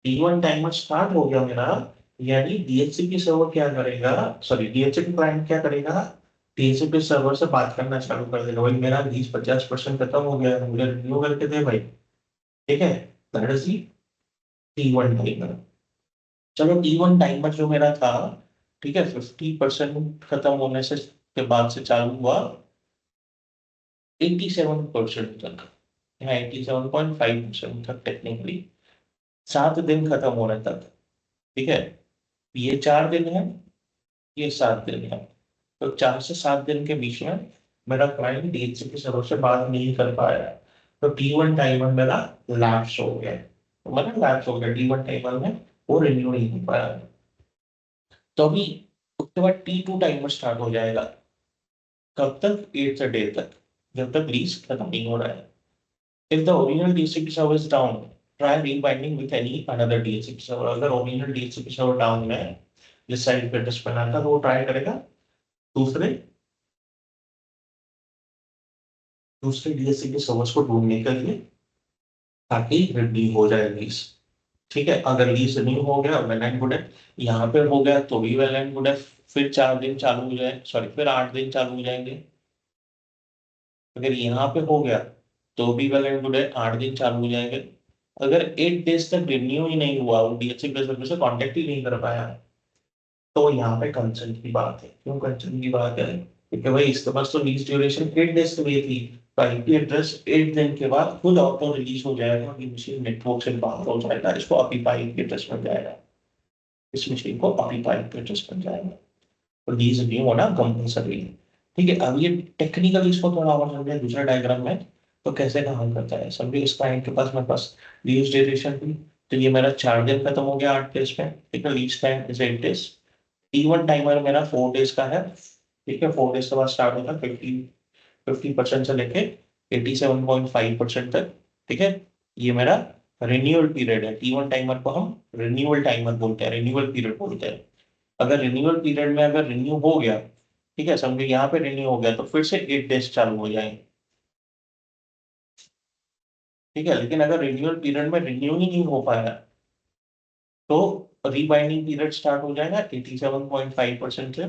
T1 टाइमर स्टार्ट हो गया मेरा, यानी डीएचसीपी सर्वर क्या करेगा, सॉरी, डीएचसीपी क्लाइंट क्या करेगा, डीएचसीपी सर्वर से बात करना चालू कर देगा, भाई मेरा लीज 50% खत्म हो गया है, मुझे रिन्यू करके दे भाई। ठीक है, दैट इज T1 टाइमर। चलो T1 टाइमर जो मेरा था, ठीक है, 50% खत्म होने से के बाद से चालू हुआ 87% तक, या 87.5% तक टेक्निकली, 7 दिन खत्म होने तक। ठीक है, ये 4 दिन है, ये 7 दिन है, तो 4 से 7 दिन के बीच में मेरा क्लाइंट DHCP सर्वर से बात नहीं कर पाया, तो T1 टाइमर मेरा लैप्स हो गया, तो मेरा लैप्स हो गया T1 टाइमर में, वो रिन्यू नहीं हो पाया। तो अभी उसके बाद T2 टाइमर स्टार्ट हो जाएगा, कब तक? 8 डे तक, जब तक लीज खत्म नहीं हो रहा है। If the original DHCP server is down, try rebinding with any another DHCP server. अगर ओरिजिनल DHCP सर्वर डाउन है, जिस साइड पे डिस्प्ले आता है, तो वो ट्राई करेगा दूसरे दूसरे DHCP सर्वर्स को ढूंढने के लिए, ताकि रिन्यू हो जाए लीज। ठीक है, अगर लीज रिन्यू हो गया, वेल एंड गुड है। यहाँ पे हो गया तो भी वेल एंड गुड है, फिर 4 दिन चालू हो जाए, सॉरी फिर 8 दिन चालू हो जाएंगे। अगर यहाँ पे हो गया तो भी वेल एंड गुड है, 8 दिन चालू हो जाएंगे। अगर 8 डेज तक रिन्यू ही नहीं हुआ, वो DHCP सर्वर से कांटेक्ट ही नहीं कर पाया, तो यहाँ पे कंसर्न की बात है। क्यों कंसर्न की बात है? क्योंकि भाई इसके पास तो लीज ड्यूरेशन 8 डेज के लिए थी, तो IP एड्रेस 8 दिन के बाद खुद ऑटो रिलीज हो जाएगा, और ये मशीन नेटवर्क से बाहर हो जाएगा, इसको अभी IP एड्रेस मिल जाएगा, इस मशीन को अभी IP एड्रेस मिल जाएगा, तो लीज नहीं होना कंपल्सरी है। ठीक है, अब ये टेक्निकली इसको थोड़ा और समझे दूसरा डायग्राम में, तो कैसे काम करता है समझे। इस क्लाइंट के पास, मेरे पास लीज ड्यूरेशन थी, तो ये मेरा 4 दिन खत्म हो गया 8 डेज में। ठीक है, lease time is 8 days. T1 timer मेरा 4 डेज का है। ठीक है, 4 डेज के बाद स्टार्ट होता है 50% से लेके 87.5% तक। ठीक है, ये मेरा रिन्यूअल पीरियड है। T1 टाइमर को हम रिन्यूअल टाइमर बोलते हैं, रिन्यूअल पीरियड बोलते हैं। अगर रिन्यूअल पीरियड में अगर रिन्यू हो गया, ठीक है, समझो यहाँ पे रिन्यू हो गया, तो फिर से 8 डेज चालू हो जाएंगे। ठीक है, लेकिन अगर रिन्यूअल पीरियड में रिन्यू ही नहीं हो पाया, तो रीबाइंडिंग पीरियड स्टार्ट हो जाएगा 87.5% से।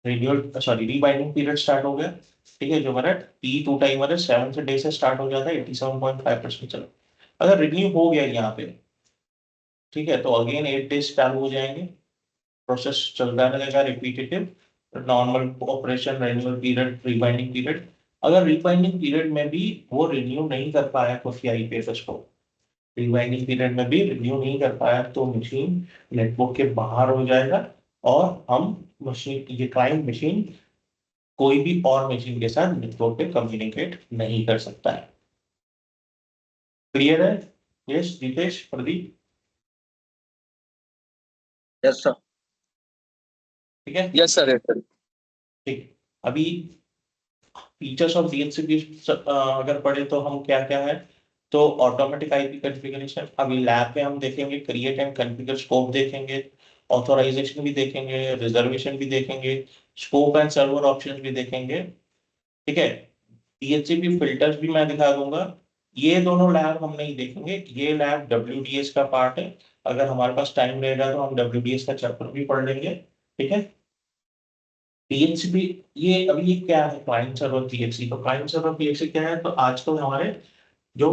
रिन्यूअल सॉरी रीबाइंडिंग पीरियड स्टार्ट हो गया। ठीक है, जो मेरा T2 टाइमर है, 7 डे से स्टार्ट हो जाता है 87.5%। चलो, अगर रिन्यू हो गया यहाँ पे, ठीक है, तो अगेन 8 डेज चालू हो जाएंगे, प्रोसेस चलता रहेगा repetitive, normal operation, renewal period, rebinding period. अगर रीबाइंडिंग पीरियड में भी वो रिन्यू नहीं कर पाया खुफिया IPFS को, रीबाइंडिंग पीरियड में भी रिन्यू नहीं कर पाया, तो मशीन नेटवर्क के बाहर हो जाएगा, और हम मशीन, ये क्लाइंट मशीन कोई भी और मशीन के साथ नेटवर्क पे कम्युनिकेट नहीं कर सकता है। क्लियर है? Yes Deepesh, Pradeep? Yes sir. ठीक है, यस सर, यस सर। ठीक। अभी फीचर्स ऑफ DHCP अगर पढ़े तो हम क्या क्या है, तो ऑटोमेटिक IP कॉन्फ़िगरेशन, अभी लैब में हम देखेंगे, क्रिएट एंड कॉन्फ़िगर स्कोप देखेंगे, ऑथराइजेशन भी देखेंगे, रिजर्वेशन भी देखेंगे, स्कोप एंड सर्वर ऑप्शंस भी देखेंगे। ठीक है, DHCP फिल्टर्स भी मैं दिखा दूंगा। ये दोनों लैब हम नहीं देखेंगे, ये लैब WDS का पार्ट है। अगर हमारे पास टाइम रहेगा तो हम WDS का चैप्टर भी पढ़ लेंगे। ठीक है, DHCP, ये अभी ये क्या है, क्लाइंट सर्वर PXE। तो क्लाइंट सर्वर PXE क्या है, तो आजकल हमारे जो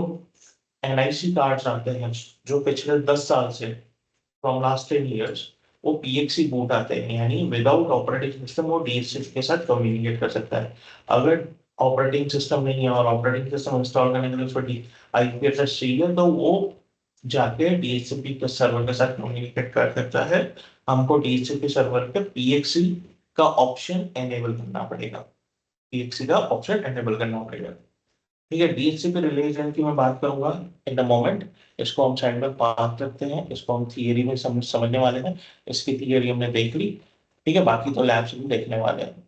NIC कार्ड्स आते हैं, जो पिछले 10 साल से, फ्रॉम लास्ट 10 years, वो PXE बूट आते हैं, यानी विदाउट ऑपरेटिंग सिस्टम वो DHCP के साथ कम्युनिकेट कर सकता है। अगर ऑपरेटिंग सिस्टम नहीं है और ऑपरेटिंग सिस्टम इंस्टॉल करने के लिए उसको IP एड्रेस चाहिए, तो वो जाके DHCP के सर्वर के साथ कम्युनिकेट कर सकता है। हमको DHCP सर्वर पे PXE का ऑप्शन एनेबल करना पड़ेगा, PXE का ऑप्शन एनेबल करना पड़ेगा। ठीक है, DHCP रिलेशन की मैं बात करूंगा इन द मोमेंट। इसको हम साइड में बात करते हैं, इसको हम थियरी में समझने वाले हैं। इसकी थियरी हमने देख ली। ठीक है, बाकी तो लैब्स में देखने वाले हैं।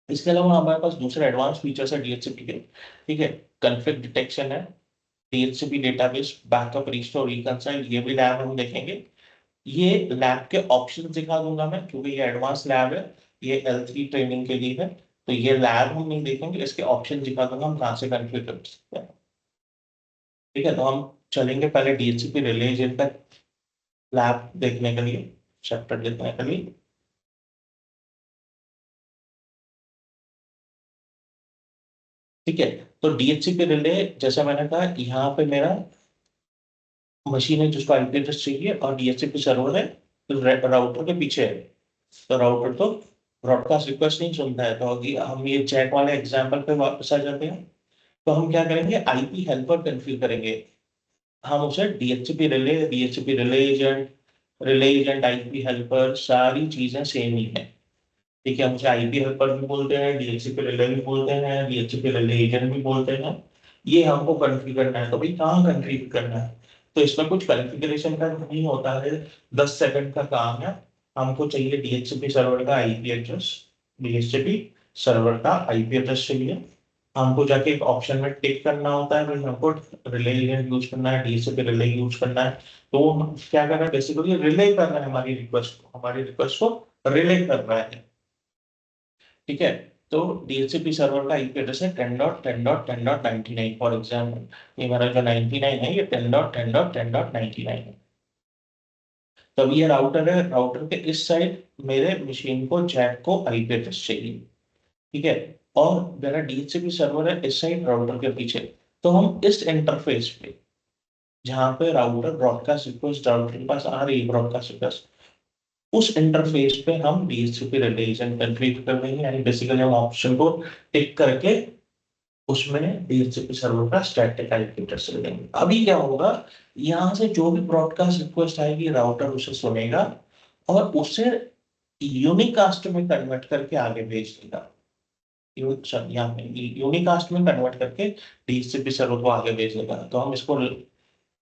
इसके अलावा हमारे पास दूसरे एडवांस फीचर्स है DHCP के। ठीक है, कॉन्फ्लिक्ट डिटेक्शन है, DHCP database, backup, restore, reconcile, ये भी लैब हम देखेंगे। ये लैब के ऑप्शंस दिखा दूंगा मैं, क्योंकि ये एडवांस लैब है, ये L3 ट्रेनिंग के लिए है, तो ये लैब हम नहीं देखेंगे, इसके ऑप्शन दिखा दूंगा हम कहाँ से कॉन्फ़िगर कर सकते हैं। ठीक है, तो हम चलेंगे पहले DHCP रिले जिन का लैब देखने के लिए, चैप्टर देखने के लिए। ठीक है। तो डीएचसीपी रिले, जैसे मैंने कहा, यहाँ पे मेरा मशीन है जिसको आईपी एड्रेस चाहिए और डीएचसीपी सर्वर है तो राउटर के पीछे है। तो राउटर तो ब्रॉडकास्ट रिक्वेस्ट नहीं सुनता है। तो अभी हम ये चैट वाले एग्जांपल पे वापस आ जाते हैं। तो हम क्या करेंगे, आईपी हेल्पर कन्फिगर करेंगे। हम उसे DHCP relay agent IP helper सारी चीजें सेम ही है। ठीक है, हम उसे आईपी हेल्पर भी बोलते हैं, डीएचसीपी रिले भी बोलते हैं, डीएचसीपी रिले एजेंट भी बोलते हैं। ये हमको कॉन्फ़िगर करना है। तो भाई कहाँ कॉन्फ़िगर करना है? तो इसमें कुछ कॉन्फ़िगरेशन का नहीं होता है, 10 सेकंड का काम है। हमको चाहिए डीएचसीपी सर्वर का आईपी एड्रेस, डीएचसीपी सर्वर का आईपी एड्रेस चाहिए। हमको जाके एक ऑप्शन में टिक करना होता है, फिर हमको रिले एजेंट यूज करना है, डीएचसीपी रिले यूज करना है। तो हम क्या कर रहा है, बेसिकली रिले कर रहा है हमारी रिक्वेस्ट को रिले कर रहा है। ठीक है। तो डीएचसीपी सर्वर का आईपी एड्रेस है 10.10.10.99। फॉर एग्जाम्पल ये मेरा जो 99 है, ये 10.10.10.99 है। तब ये राउटर है, राउटर के इस साइड मेरे मशीन को जैक को आईपी एड्रेस चाहिए। ठीक है। और मेरा डीएचसीपी सर्वर है इस साइड राउटर के पीछे। तो हम इस इंटरफेस पे, जहां पे राउटर ब्रॉडकास्ट रिक्वेस्ट राउटर के पास आ रही है ब्रॉडकास्ट रिक्वेस्ट, उस इंटरफेस पे हम डीएचसीपी रिलेशन कॉन्फ़िगर कर देंगे। यानी बेसिकली हम ऑप्शन को टिक करके उसमें डीएचसीपी सर्वर का स्टैटिक आईपी एड्रेस दे देंगे। अभी क्या होगा, यहाँ से जो भी ब्रॉडकास्ट रिक्वेस्ट आएगी राउटर उसे सुनेगा और उसे यूनिकास्ट में कन्वर्ट करके आगे भेज देगा। यहाँ पे यूनिकास्ट में कन्वर्ट करके डीएचसीपी सर्वर को आगे भेज देगा। तो हम इसको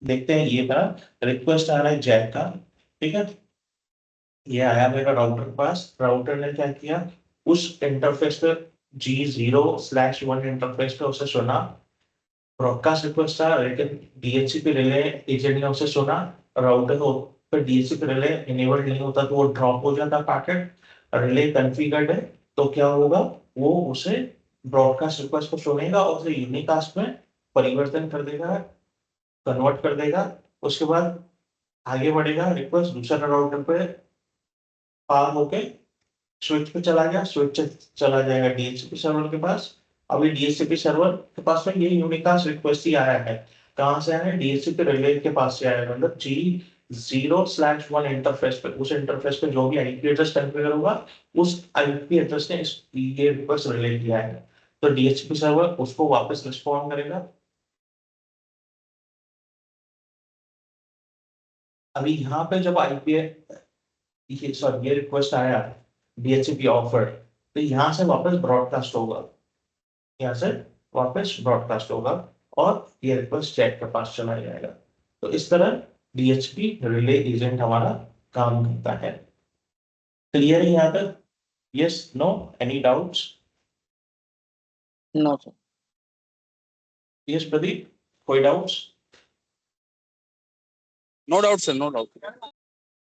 देखते हैं। ये मेरा रिक्वेस्ट आ रहा है जैक का। ठीक है। ये आया मेरा राउटर के पास। राउटर ने क्या किया, उस इंटरफेस पे G0/1 इंटरफेस पे उसे सुना, ब्रॉडकास्ट रिक्वेस्ट था लेकिन डीएचसीपी रिले एजेंट ने उसे सुना। राउटर को पर डीएचसीपी रिले इनेबल्ड नहीं होता तो वो ड्रॉप हो जाता पैकेट। रिले कॉन्फ़िगर्ड है तो क्या होगा, वो उसे ब्रॉडकास्ट रिक्वेस्ट को सुनेगा और उसे यूनिकास्ट में परिवर्तन कर देगा, कन्वर्ट कर देगा। उसके बाद आगे बढ़ेगा, रिक्वेस्ट दूसरा राउटर पे पार होके स्विच पे चला गया, स्विच चला जाएगा डीएचसीपी सर्वर के पास। अभी डीएचसीपी सर्वर के पास में ये यूनिकास्ट रिक्वेस्ट ही आया है। कहाँ से आया है, डीएचसीपी रिले के पास से आया है। मतलब G0/1 इंटरफेस पे, उस इंटरफेस पे जो भी आईपी एड्रेस कॉन्फ़िगर होगा उस आईपी एड्रेस ने इस ये रिक्वेस्ट रिले किया है। तो डीएचसीपी सर्वर उसको वापस रिस्पॉन्ड करेगा। अभी यहाँ पे जब आईपी ये सॉरी ये रिक्वेस्ट आया डीएचसीपी ऑफर, तो यहाँ से वापस ब्रॉडकास्ट होगा, यहाँ से वापस ब्रॉडकास्ट होगा और ये रिक्वेस्ट चैट के पास चला जाएगा। तो इस तरह डीएचपी रिले एजेंट हमारा काम करता है। क्लियर है यहाँ तक? Yes, no, any doubts? No sir. Yes Pradeep, कोई doubts? No doubt sir, no doubt.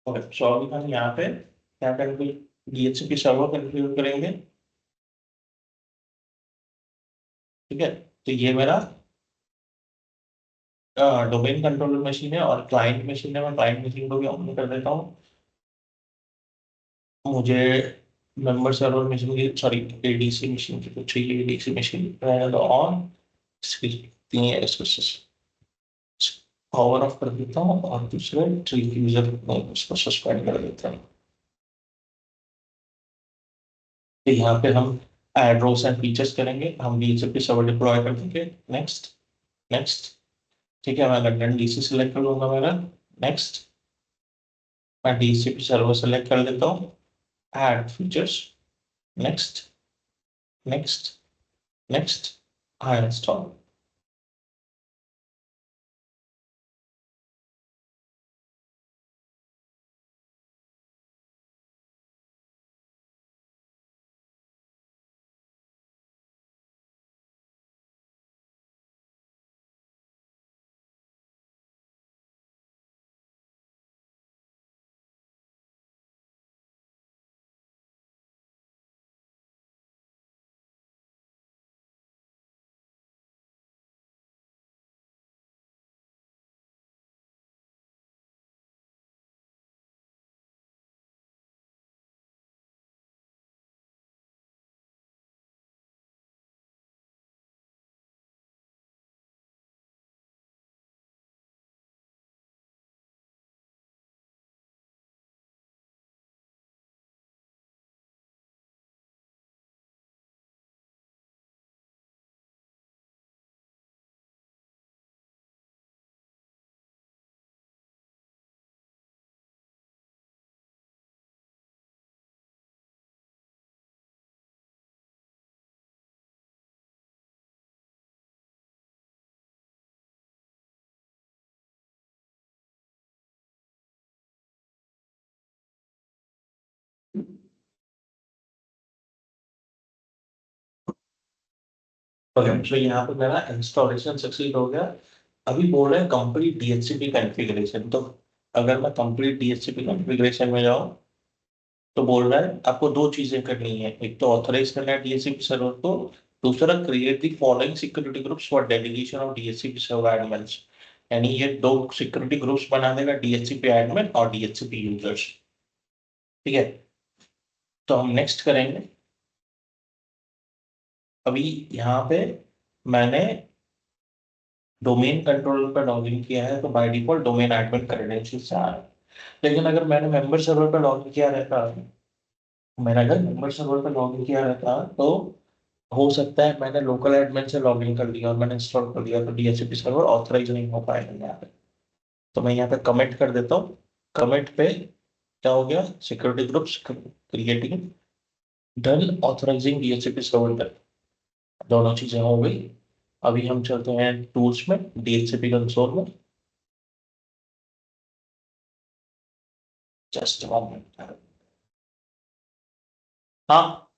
Okay, so अभी हम यहाँ पे क्या करेंगे, डीएचपी सर्वर कॉन्फ़िगर करेंगे। ठीक है। तो ये मेरा डोमेन कंट्रोलर मशीन है और क्लाइंट मशीन है। मैं क्लाइंट मशीन को भी ऑन कर देता हूँ। मुझे मेंबर सर्वर मशीन की, सॉरी, एडीसी मशीन की तो चाहिए। एडीसी मशीन तो ऑन, इसको पावर ऑफ कर देता हूँ और दूसरे ट्री यूजर उसको सस्पेंड कर देता हूँ। तो यहाँ पे हम एड रोस एंड फीचर्स करेंगे। हम डीएचसीपी सर्वर डिप्लॉय कर देंगे। Next, next. ठीक है, मैं लंडन डीसी सेलेक्ट कर लूंगा मेरा। नेक्स्ट, मैं डीएचसीपी सर्वर सेलेक्ट कर देता हूँ। Add features, next, next, next, हाँ इंस्टॉल। ओके, तो यहाँ पे मेरा इंस्टॉलेशन सक्सीड हो गया। अभी बोल रहे हैं कंप्लीट डीएचसीपी कॉन्फ़िगरेशन। तो अगर मैं कंप्लीट डीएचसीपी कॉन्फ़िगरेशन में जाऊँ तो बोल रहा है आपको दो चीजें करनी है, एक तो ऑथराइज करना है डीएचसीपी सर्वर को, दूसरा create the following security groups for delegation of DHCP server admins. यानी ये दो सिक्योरिटी ग्रुप्स बना देगा, डीएचसीपी एडमिन और डीएचसीपी यूजर्स। ठीक है, तो हम नेक्स्ट करेंगे। अभी यहाँ पे मैंने डोमेन कंट्रोलर पर लॉगिन किया है, तो by default domain admin credentials से आ रहा है। लेकिन अगर मैंने मेंबर सर्वर पर लॉगिन किया रहता, मैंने अगर मेंबर सर्वर पर लॉगिन किया रहता तो हो सकता है मैंने लोकल एडमिन से लॉगिन कर लिया और मैंने इंस्टॉल कर लिया, तो डीएचसीपी सर्वर ऑथराइज नहीं हो पाएगा यहाँ पे। तो मैं यहाँ पे कमेंट कर देता हूँ। कमेंट पे क्या हो गया, security groups creating done authorising DHCP server, दोनों चीजें हो गई। अभी हम चलते हैं टूल्स में, डीएचसीपी कंसोल में। Just moment. हाँ,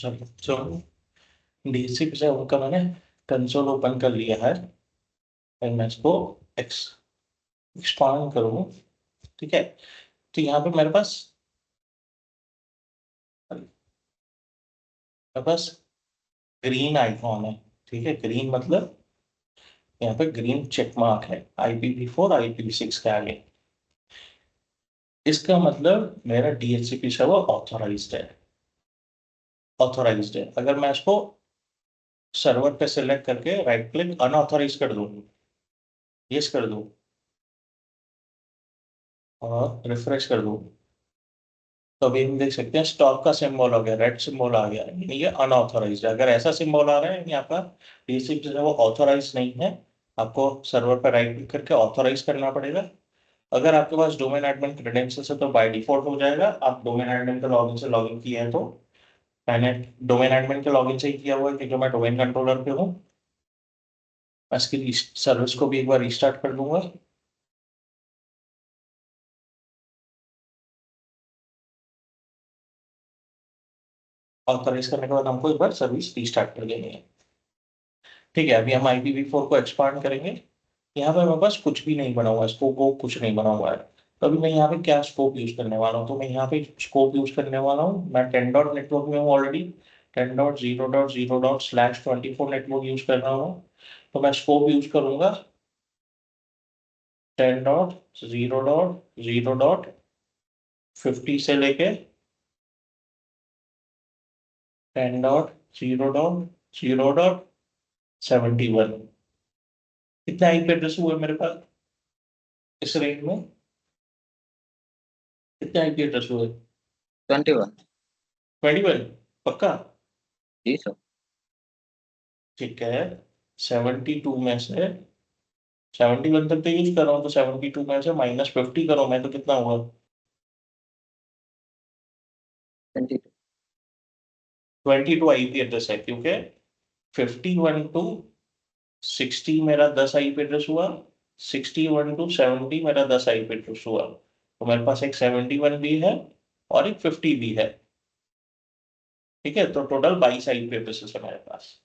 चलो चलो, डीएचसीपी सर्वर का मैंने कंसोल ओपन कर लिया है। फिर मैं इसको एक्सपांड करूँ। ठीक है, तो यहाँ पे मेरे पास ग्रीन आइकॉन है। ठीक है, ग्रीन मतलब यहाँ पे ग्रीन चेक मार्क है IPv4 IPv6 के आगे। इसका मतलब मेरा डीएचसीपी सर्वर ऑथोराइज्ड है। ऑथोराइज्ड है, अगर मैं इसको सर्वर पे सिलेक्ट करके राइट क्लिक अनऑथोराइज कर दूँ, यस कर दूँ और रिफ्रेश कर दूँ, तो अभी हम देख सकते हैं स्टॉप का सिंबल हो गया, रेड सिंबल आ गया, यानी ये अनऑथोराइज्ड है। अगर ऐसा सिंबल आ रहा है यानी आपका डीएचसीपी सर्वर ऑथोराइज नहीं है, आपको सर्वर पर राइट क्लिक करके ऑथोराइज करना पड़ेगा। अगर आपके पास डोमेन एडमिन क्रेडेंशियल्स है तो बाय डिफॉल्ट हो जाएगा। आप डोमेन एडमिन के लॉगिन से लॉगिन किए हैं तो, मैंने डोमेन एडमिन के लॉगिन से ही किया हुआ है क्योंकि मैं डोमेन कंट्रोलर पे हूँ। मैं इसकी सर्विस को भी एक बार रिस्टार्ट कर दूंगा। ऑथराइज करने के बाद हमको एक बार सर्विस रिस्टार्ट कर देनी है। ठीक है, अभी हम IPv4 को एक्सपांड करेंगे। यहाँ पे मेरे पास कुछ भी नहीं बना हुआ है, स्कोप वो कुछ नहीं बना हुआ है। तो अभी मैं यहाँ पे क्या स्कोप यूज करने वाला हूँ, तो मैं यहाँ पे स्कोप यूज करने वाला हूँ, मैं 10 डॉट नेटवर्क में हूँ ऑलरेडी। 10.0.0./24 नेटवर्क यूज कर रहा हूँ। तो मैं स्कोप यूज करूंगा 10.0.0.50 से लेके 10.0.0.71। कितने आईपी एड्रेस हुए मेरे पास इस रेंज में, कितने आईपी एड्रेस हुए? 21। 21 पक्का? जी सर। ठीक है, 72 में से 71 तक तो यूज कर रहा हूँ, तो 72 में से -50 करो, मैं तो कितना हुआ 22 आईपी एड्रेस है, क्योंकि 51 टू 60 मेरा 10 आईपी एड्रेस हुआ, 61 टू 70 मेरा 10 आईपी एड्रेस हुआ, तो मेरे पास एक 71 भी है और एक 50 भी है। ठीक है, तो टोटल 22 आईपी एड्रेसेस है मेरे पास,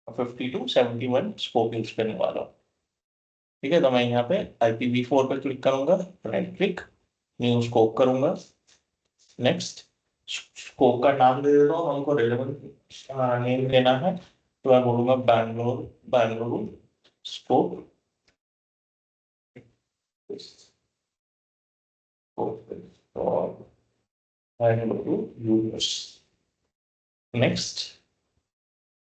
52 71 स्कोप यूज करने वाला हूँ। ठीक है, तो मैं यहाँ पे IPv4 पर क्लिक करूंगा, राइट क्लिक, न्यू स्कोप करूंगा, नेक्स्ट। स्कोप का नाम दे देता हूँ, हमको रेलेवेंट नेम देना है, तो मैं बोलूंगा बैंगलोर, बैंगलुरु स्कोप, और बैंगलुरु यूएस। नेक्स्ट,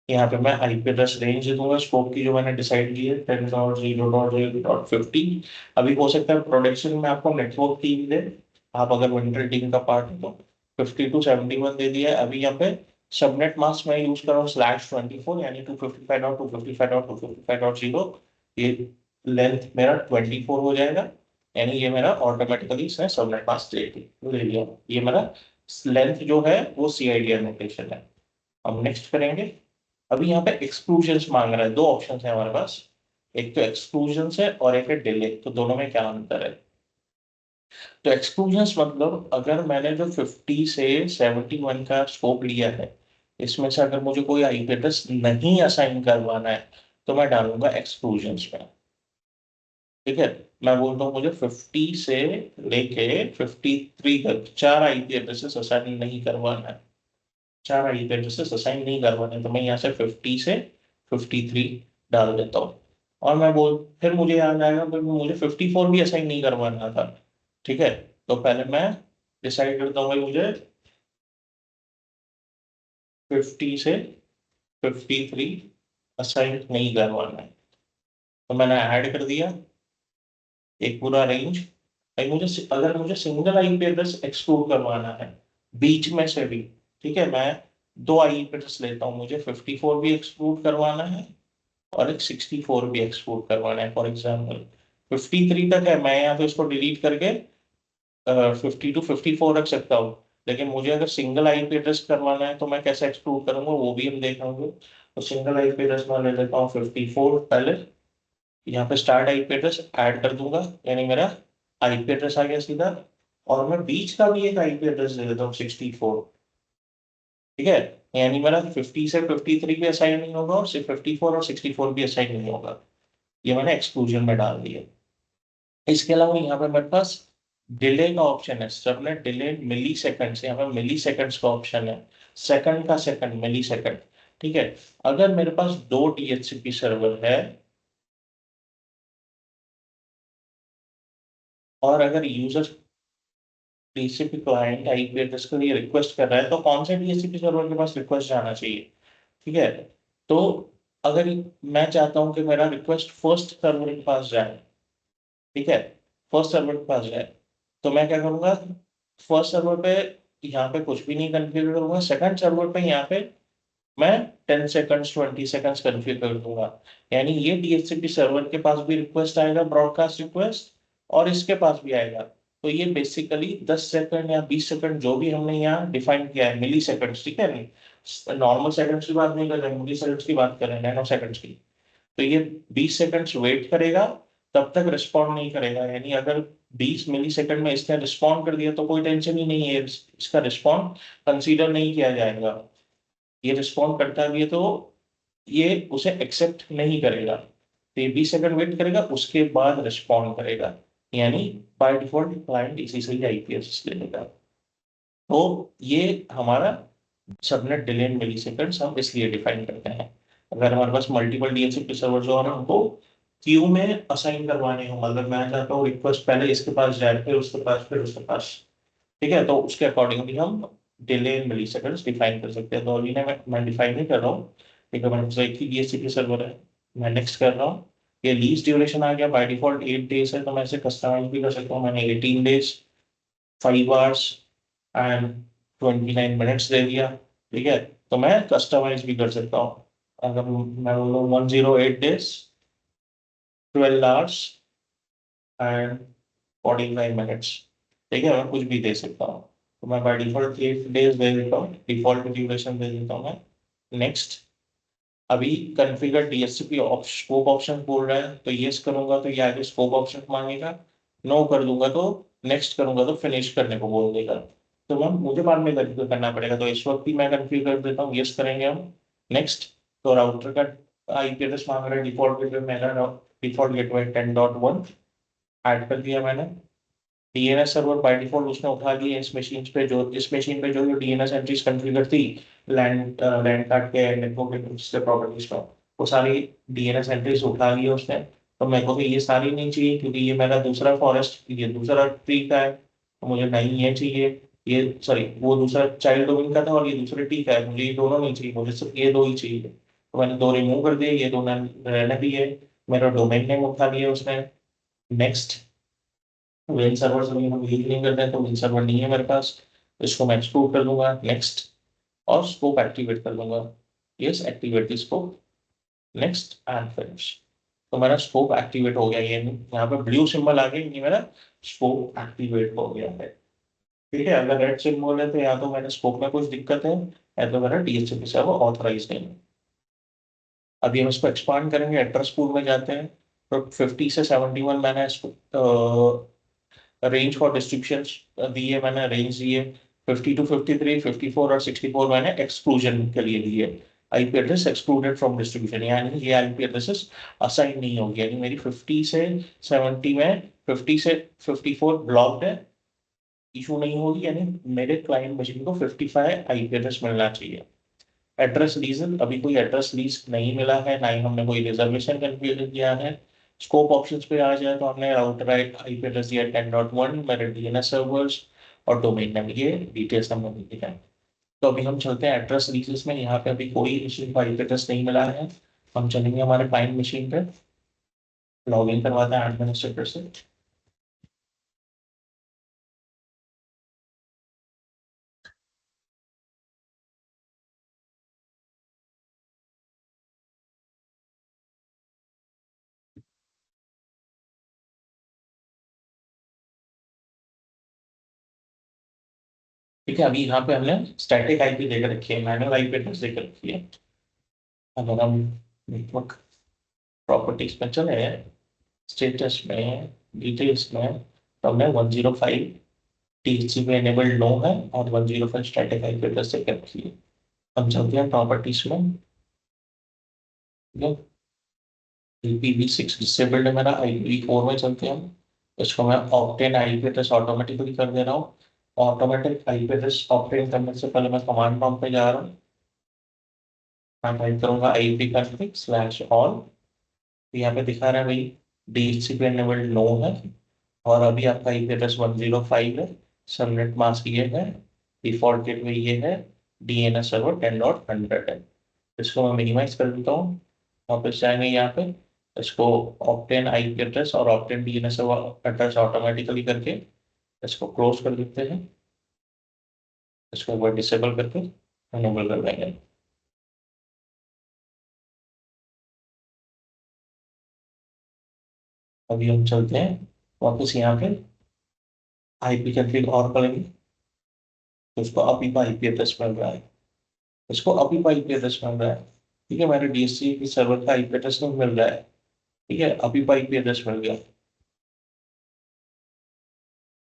यहाँ पे मैं आईपी एड्रेस रेंज दे दूंगा स्कोप की, जो मैंने डिसाइड की है 10.0.0.50। अभी हो सकता है प्रोडक्शन में आपको नेटवर्क टीम दे, आप अगर विंटर टीम का पार्ट हो तो 50 to 71 दे दिया है। अभी यहाँ पे सबनेट मास्क मैं यूज कर रहा हूँ /24, यानी 255.255.255.0। ये लेंथ मेरा 24 हो जाएगा, यानी ये मेरा ऑटोमेटिकली इसने सबनेट मास्क ले लिया। ये मेरा लेंथ जो है वो CIDR नोटेशन है। हम नेक्स्ट करेंगे। अभी यहाँ पे एक्सक्लूजन्स मांग रहा है, दो ऑप्शन है हमारे पास, एक तो एक्सक्लूजन्स है और एक है डिले, तो दोनों में क्या अंतर है। तो एक्सक्लूजन्स मतलब अगर मैंने जो 50 से 71 का स्कोप लिया है, इसमें से अगर मुझे कोई आईपी एड्रेस नहीं असाइन करवाना है, तो मैं डालूंगा एक्सक्लूजन्स में। ठीक है, मैं बोलता हूँ मुझे 50 से लेके 53 तक 4 आईपी एड्रेसेस असाइन नहीं करवाना है, 4 आईपी एड्रेसेस असाइन नहीं करवाने, तो मैं यहाँ से 50 से 53 डाल देता हूँ। और मैं बोल फिर मुझे याद आएगा कि मुझे 54 भी असाइन नहीं करवाना था। ठीक है, तो पहले मैं डिसाइड करता हूँ भाई मुझे 50 से 53 असाइन नहीं करवाना है, तो मैंने ऐड कर दिया एक पूरा रेंज। भाई मुझे अगर मुझे सिंगल आईपी एड्रेस एक्सक्लूड करवाना है बीच में से भी, ठीक है, मैं दो आईपी एड्रेस लेता हूँ, मुझे 54 भी एक्सक्लूड करवाना है और एक 64 भी एक्सपोर्ट करवाना है। फॉर एग्जाम्पल 53 तक है, मैं यहाँ पे इसको डिलीट करके 50 to 54 रख सकता हूँ, लेकिन मुझे अगर सिंगल आईपी एड्रेस करवाना है तो मैं कैसे एक्सक्लूड करूंगा वो भी हम देखेंगे। तो सिंगल आईपी एड्रेस मैं ले लेता हूँ 54 पहले, यहाँ पे स्टार्ट आईपी एड्रेस ऐड कर दूंगा, यानी मेरा आईपी एड्रेस आ गया सीधा, और मैं बीच का भी एक आईपी एड्रेस दे देता हूँ 64। ठीक है, यानी मेरा 50 से 53 भी असाइन नहीं होगा और सिर्फ 54 और 64 भी असाइन नहीं होगा। ये मैंने एक्सक्लूजन में डाल दिया। इसके अलावा यहाँ पे मेरे पास डिले का ऑप्शन है, सबनेट डिले मिली सेकंड, यहाँ पे मिली सेकंड्स का ऑप्शन है, सेकंड का सेकंड, मिली सेकंड। ठीक है, अगर मेरे पास दो DHCP सर्वर है और अगर user DHCP client IP address के लिए रिक्वेस्ट कर रहा है, तो कौन से DHCP सर्वर के पास रिक्वेस्ट जाना चाहिए। ठीक है, तो अगर मैं चाहता हूं कि मेरा रिक्वेस्ट फर्स्ट सर्वर के पास जाए, ठीक है, फर्स्ट सर्वर के पास जाए, तो मैं क्या करूंगा, फर्स्ट सर्वर पे यहाँ पे कुछ भी नहीं कन्फिगर करूंगा, सेकंड सर्वर पे यहाँ पे मैं 10 सेकंड्स 20 सेकंड्स कन्फिगर कर दूंगा, यानी ये DHCP सर्वर के पास भी रिक्वेस्ट आएगा, ब्रॉडकास्ट रिक्वेस्ट, और इसके पास भी आएगा। तो ये बेसिकली 10 सेकंड या 20 सेकंड जो भी हमने यहाँ डिफाइन किया है, मिली सेकंड्स, ठीक है, नॉर्मल सेकंड्स की बात नहीं कर रहे, मिली सेकंड्स की बात कर रहे हैं, नैनो सेकंड्स की। तो ये 20 सेकंड्स वेट करेगा, तब तक रिस्पॉन्ड नहीं करेगा, यानी अगर 20 मिली सेकंड में इसने रिस्पॉन्ड कर दिया तो कोई टेंशन ही नहीं है, इसका रिस्पॉन्ड कंसीडर नहीं किया जाएगा। ये रिस्पॉन्ड करता भी है तो ये उसे एक्सेप्ट नहीं करेगा, तो ये 20 सेकंड वेट करेगा, उसके बाद रिस्पॉन्ड करेगा, यानी बाय डिफॉल्ट क्लाइंट इसी से ही आईपीएस ले लेगा। तो ये हमारा subnet delay in milliseconds हम इसलिए डिफाइन करते हैं। अगर हमारे पास मल्टीपल DHCP सर्वर जो है हमको क्यू में असाइन करवाने हो, मतलब मैं चाहता हूँ रिक्वेस्ट पहले इसके पास जाए, फिर उसके पास, फिर उसके पास, ठीक है, तो उसके अकॉर्डिंगली हम delay in milliseconds define कर सकते हैं। तो अभी मैं डिफाइन नहीं कर रहा हूँ, ठीक है, मेरे पास एक ही DHCP सर्वर है, मैं नेक्स्ट कर रहा हूँ। ये लीज ड्यूरेशन आ गया, बाय डिफॉल्ट 8 days है, तो मैं इसे कस्टमाइज भी कर सकता हूँ, मैंने 18 days 5 hours एंड 29 minutes दे दिया। ठीक है, तो मैं कस्टमाइज भी कर सकता हूँ, अगर मैं बोलूँ 108 days, 12 hours एंड 45 minutes, ठीक है, मैं कुछ भी दे सकता हूँ। तो मैं बाई डिफॉल्ट 8 days दे देता हूँ, डिफॉल्ट ड्यूरेशन दे देता हूँ मैं। नेक्स्ट, अभी कॉन्फ़िगर डीएचसीपी स्कोप ऑप्शन बोल रहा है, तो यस करूंगा तो ये आगे स्कोप ऑप्शन मांगेगा, नो कर दूंगा तो नेक्स्ट करूंगा तो फिनिश करने को बोल देगा। तो मैम मुझे बाद में करना पड़ेगा, तो इस वक्त ही मैं कॉन्फ़िगर कर देता हूँ, यस करेंगे हम। नेक्स्ट, तो राउटर का आईपी एड्रेस मांग रहा है, डिफॉल्ट गेटवे मेरा डिफॉल्ट गेटवे 10.1 ऐड कर दिया मैंने। डीएनएस सर्वर बाय डिफॉल्ट उसने उठा लिया इस मशीन पे, जो इस मशीन पे जो डीएनएस एंट्रीज कॉन्फ़िगर थी, लैंड कार्ड के नेटवर्क के प्रॉपर्टीज का, वो सारी डीएनएस एंट्रीज उठा लिया उसने। तो मेरे को तो ये सारी नहीं चाहिए, क्योंकि ये मेरा दूसरा फॉरेस्ट, ये दूसरा ट्री का है, तो मुझे नहीं ये चाहिए। ये सॉरी, वो दूसरा चाइल्ड डोमेन का था और ये दूसरे ट्री का है, मुझे ये दोनों नहीं चाहिए, मुझे सिर्फ ये दो ही चाहिए। तो मैंने दो रिमूव कर दिए, ये दो रहने दिए। मेरा डोमेन नेम उठा लिया उसने। नेक्स्ट, वेल सर्वर से भी हम यूज नहीं करते हैं, तो वेल सर्वर नहीं है मेरे पास, तो इसको मैं एक्सक्लूड कर दूंगा। नेक्स्ट, और स्कोप एक्टिवेट कर दूंगा, yes activate scope. Next and finish. तो मेरा स्कोप एक्टिवेट हो गया, ये यहाँ पे ब्लू सिंबल आ गया, ये मेरा स्कोप एक्टिवेट हो गया है। ठीक है, अगर रेड सिंबल है तो या तो मेरे स्कोप में कुछ दिक्कत है, या तो मेरा डीएचसीपी से वो ऑथराइज नहीं है। अभी हम इसको एक्सपांड करेंगे, एड्रेस पूल में जाते हैं। तो 50 से 71 मैंने इसको रेंज फॉर डिस्ट्रीब्यूशन दिए, मैंने रेंज दिए। 50 to 53, 54 और 64 मैंने एक्सक्लूजन के लिए दिए। IP address excluded from distribution, यानी ये आईपी एड्रेसेस असाइन नहीं होगी, यानी मेरी 50 से 70 में 50 से 54 ब्लॉक्ड है, इशू नहीं होगी, यानी मेरे क्लाइंट मशीन को 55 आईपी एड्रेस मिलना चाहिए। एड्रेस रीजन, अभी कोई एड्रेस लीज नहीं मिला है, ना ही हमने कोई रिजर्वेशन कन्फिगर किया है। स्कोप ऑप्शंस पे आ जाए तो हमने राउटर आईपी एड्रेस दिया 10.1, मेरे डीएनएस सर्वर्स और डोमेन नेम, ये डिटेल्स हमने दी है। तो अभी हम चलते हैं एड्रेस लीजेस में, यहाँ पे अभी कोई मशीन को आईपी एड्रेस नहीं मिला है। हम चलेंगे हमारे क्लाइंट मशीन पे, लॉग इन करवाते हैं एडमिनिस्ट्रेटर से। ठीक है, अभी यहाँ पे हमने स्टैटिक आईपी देकर रखी है, मैनुअल आईपी एड्रेस देकर रखी है। अगर हम नेटवर्क प्रॉपर्टीज में चले, स्टेटस में, डिटेल्स में, तो हमने 105 टीसीपी एनेबल्ड नो है और 105 स्टैटिक आईपी एड्रेस सेट रखी है। हम चलते हैं प्रॉपर्टीज में, IPv6 डिसेबल्ड है मेरा, IPv4 में चलते हैं हम। इसको मैं ऑक्टेन आईपी एड्रेस ऑटोमेटिकली कर दे रहा हूँ। ऑटोमेटिक आईपी एड्रेस ऑक्टेन करने से पहले मैं कमांड प्रॉम्प्ट पे जा रहा हूँ, मैं टाइप करूंगा ipconfig/all। यहाँ पे दिखा रहा है भाई DHCP एनेबल्ड नो है, और अभी आपका IP एड्रेस 105 है, सबनेट मास्क ये है, डिफॉल्ट गेटवे ये है, डीएनएस सर्वर 10.100 है। इसको मैं मिनिमाइज कर देता हूँ, वापस जाएंगे यहाँ पे, इसको ऑप्टेन IP एड्रेस और obtain DNS server address automatically करके इसको क्लोज कर देते हैं। इसको एक बार डिसेबल करके एनेबल कर देंगे। अभी हम चलते हैं वापस यहाँ पे, आईपी कंफिग और करेंगे, तो इसको अभी का आईपी एड्रेस मिल रहा है, इसको अभी का आईपी एड्रेस मिल रहा है। ठीक है, मेरे डीएससी की सर्वर का आईपी एड्रेस नहीं मिल रहा है। ठीक है, अभी का आईपी एड्रेस मिल गया,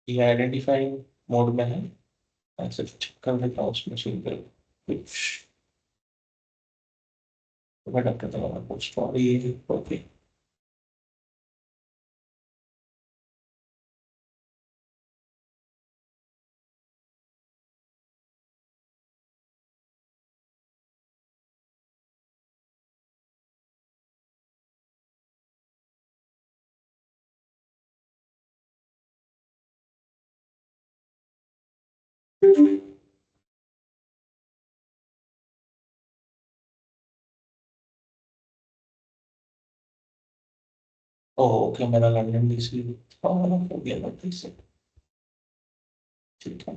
ये आइडेंटिफाइंग मोड में है। ऐसे चेक कर देता हूँ उस मशीन पे कुछ, तो मैं डॉक्टर दवा पूछता हूँ ये, ओके। ओके, मेरा लंदन डीसी हो गया गलती से। ठीक है,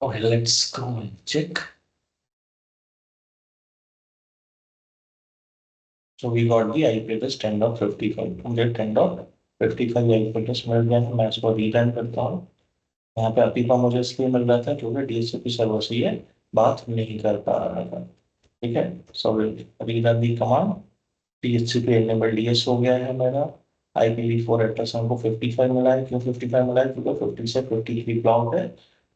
Okay, let's go and check. So we got the IP address 10.55. मुझे 10.55 IP address मिल गया है, मैं इसको रीरन करता हूँ। यहाँ पे अभी का मुझे इसलिए मिल रहा था क्योंकि DHCP सर्वर से ये बात नहीं कर पा रहा था। ठीक है, सो रीरन दी कमांड। DHCP एनेबल DS हो गया है मेरा। IPv4 एड्रेस हमको 55 मिला है। क्यों 55 मिला है? क्योंकि 50 से 53 ब्लॉक है,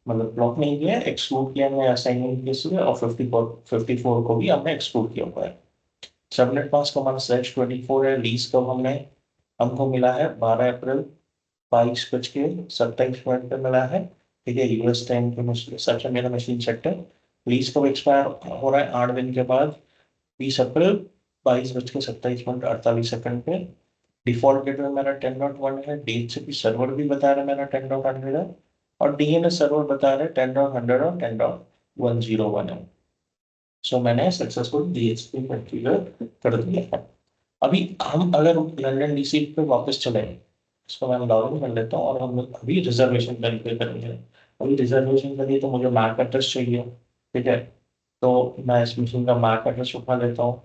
मतलब ब्लॉक नहीं किया है, एक्सक्लूड किया हमने असाइनमेंट केस में, और 54 को भी हमने एक्सक्लूड किया हुआ है। सबनेट मास्क हमारा /24 है। लीज कब हमको मिला है? 12 अप्रैल 22:27 पे मिला है। ठीक है, US टाइम के हिसाब से मेरा मशीन सेट है। लीज कब एक्सपायर हो रहा है? 8 दिन के बाद, 20 अप्रैल 22:27 पे। डिफॉल्ट गेटवे मेरा 10.1 है। DHCP सर्वर भी बता रहा है मेरा 10.100 है, और DNS सर्वर बता रहा है 10.100 और 10.101 है। सो मैंने सक्सेसफुल DHCP कॉन्फ़िगर कर दिया है। अभी हम अगर लंदन DC पे वापस चले, इसको मैं लॉग इन कर लेता हूँ, और हम अभी रिजर्वेशन करेंगे। अभी रिजर्वेशन के लिए तो मुझे मैक एड्रेस चाहिए। ठीक है, तो मैं इस मशीन का मैक एड्रेस उठा लेता हूँ।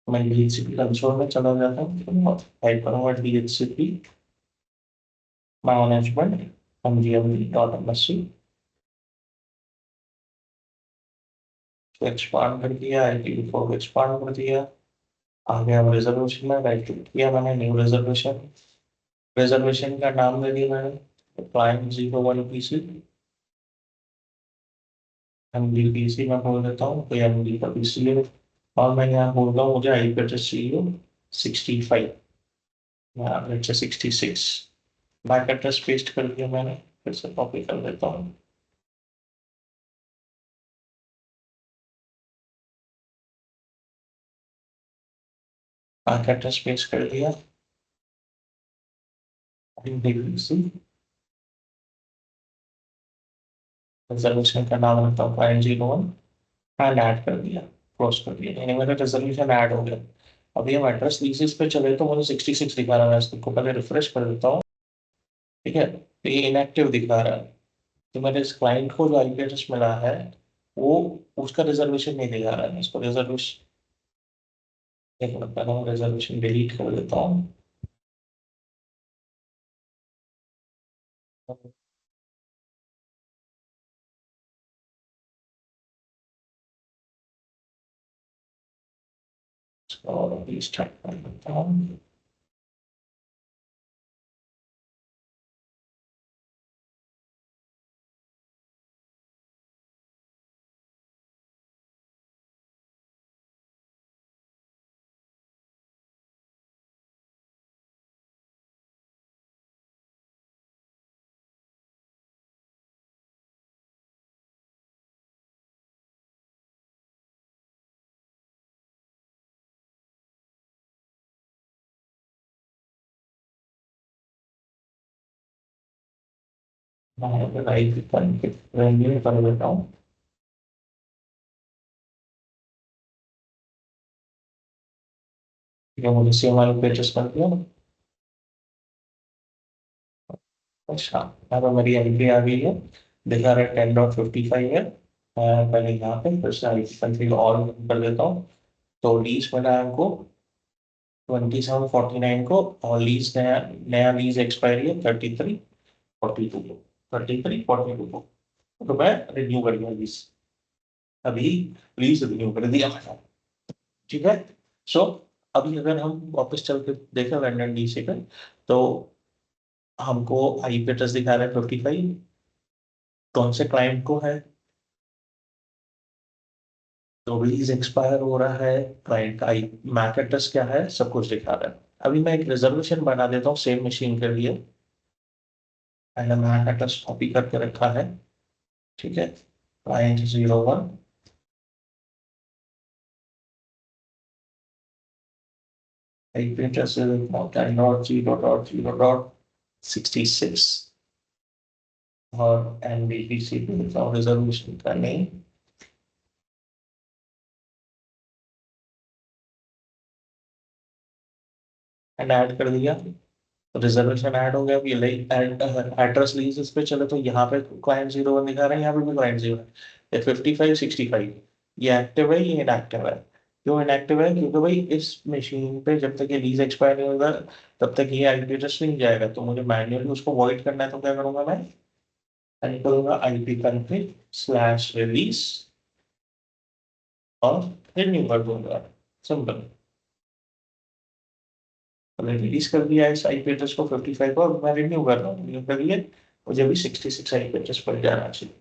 मैं DHCP कंसोल में चला जाता हूँ, टाइप करूंगा DHCP मैनेजमेंट mgmd.msc। एक्सपांड कर दिया, IPv4 को एक्सपांड कर दिया। आगे हम रिजर्वेशन में राइट क्लिक किया मैंने, न्यू रिजर्वेशन। रिजर्वेशन का नाम दे दिया मैंने क्लाइंट 01PC। MD PC में बोल देता हूँ, कोई MD का PC है, और मैं यहाँ बोल रहा हूँ मुझे IP एड्रेस चाहिए 65, यहाँ पे 66। बैक एड्रेस पेस्ट कर दिया मैंने, फिर से कॉपी कर देता हूँ। बैक एड्रेस पेस्ट कर दिया। MD PC रिजर्वेशन का नाम रखता हूँ क्लाइंट 01, एंड ऐड कर दिया, क्लोज कर दिया, यानी मेरा रिजर्वेशन ऐड हो गया। अभी हम एड्रेस लीजेस पे चले तो मुझे 66 दिखा रहा है, इसको पहले रिफ्रेश कर देता हूँ। ठीक है, तो ये इनएक्टिव दिखा रहा है। तो मेरे इस क्लाइंट को जो आईपी एड्रेस मिला है, वो उसका रिजर्वेशन नहीं दिखा रहा है। इसको रिजर्वेशन, एक मिनट, पहले मैं रिजर्वेशन डिलीट कर देता हूँ। और अभी स्टार्ट कर देता हूँ। मैं राइट रेंडरिंग कर देता हूँ। ठीक है, मुझे सेम वाले पेजेस कर दिया ना। अच्छा, यहाँ पे मेरी एंट्री आ गई है, दिखा रहा है 10.55 है। मैं पहले यहाँ पे फिर से आई कंफिग ऑल कर देता हूँ। तो लीज मिला है हमको 2749 को, और लीज नया नया लीज एक्सपायरी है 3342 को, 3342 को। तो मैं रिन्यू कर दिया लीज, अभी लीज रिन्यू कर दिया मैंने। ठीक है, सो अभी अगर हम वापस चल के देखें लंदन DC पे, तो हमको आईपी एड्रेस दिखा रहा है 55, कौन से क्लाइंट को है, तो लीज एक्सपायर हो रहा है, क्लाइंट का आई मैक एड्रेस क्या है, सब कुछ दिखा रहा है। अभी मैं एक रिजर्वेशन बना देता हूँ सेम मशीन के लिए। मैंने मैक एड्रेस कॉपी करके रखा है, ठीक है। क्लाइंट 01, आईपी एड्रेस 10.0.0.66 और एनबीपीसी रिजर्वेशन का नेम। एंड ऐड कर दिया, रिजर्वेशन ऐड हो गया। अभी एड्रेस लीज इस पे चले तो यहाँ पे क्लाइंट 01 दिखा रहा है, यहाँ पे भी क्लाइंट 0 है। ये 55 65 ये एक्टिव है, ये इनएक्टिव है। क्यों इनएक्टिव है? क्योंकि भाई इस मशीन पे जब तक ये लीज एक्सपायर नहीं होगा तब तक ये आईपी एड्रेस नहीं जाएगा। तो मुझे मैन्युअली उसको वॉइड करना है, तो क्या करूंगा मैं करूंगा आईपी कॉन्फिग स्लैश रिलीज और रिन्यू कर दूंगा। सिंपल। मैंने रिलीज कर दिया इस आईपी एड्रेस को 55 को, अब मैं रिन्यू कर रहा हूँ। रिन्यू कर लिए, मुझे भी 66 आईपी एड्रेस पर जाना चाहिए।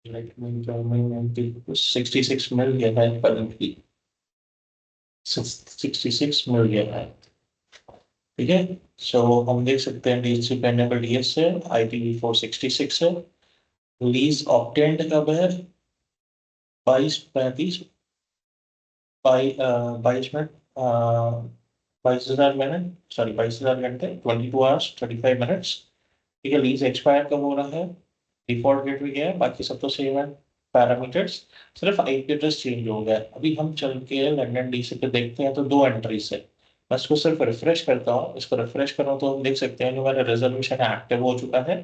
Let me join 66 मिल गया है currently, 66 मिल गया है। ठीक है, सो हम देख सकते हैं डीएचसी पेनेबल डीएस है, IPv4 66 है। लीज ऑब्टेंड कब है? 22:35, 22 मिनट, 22,000 मिनट, सॉरी 22,000 घंटे, 22 hours 35 minutes। ठीक है, लीज एक्सपायर कब हो रहा है? डिफॉल्ट डेट भी गया है, बाकी सब तो सेम है पैरामीटर्स, सिर्फ आईपी एड्रेस चेंज हो गया है। अभी हम चल के लंदन डीसी पे देखते हैं तो दो एंट्रीज है। मैं इसको सिर्फ रिफ्रेश करता हूँ, इसको रिफ्रेश करूँ तो हम देख सकते हैं जो मेरा रेजोल्यूशन एक्टिव हो चुका है।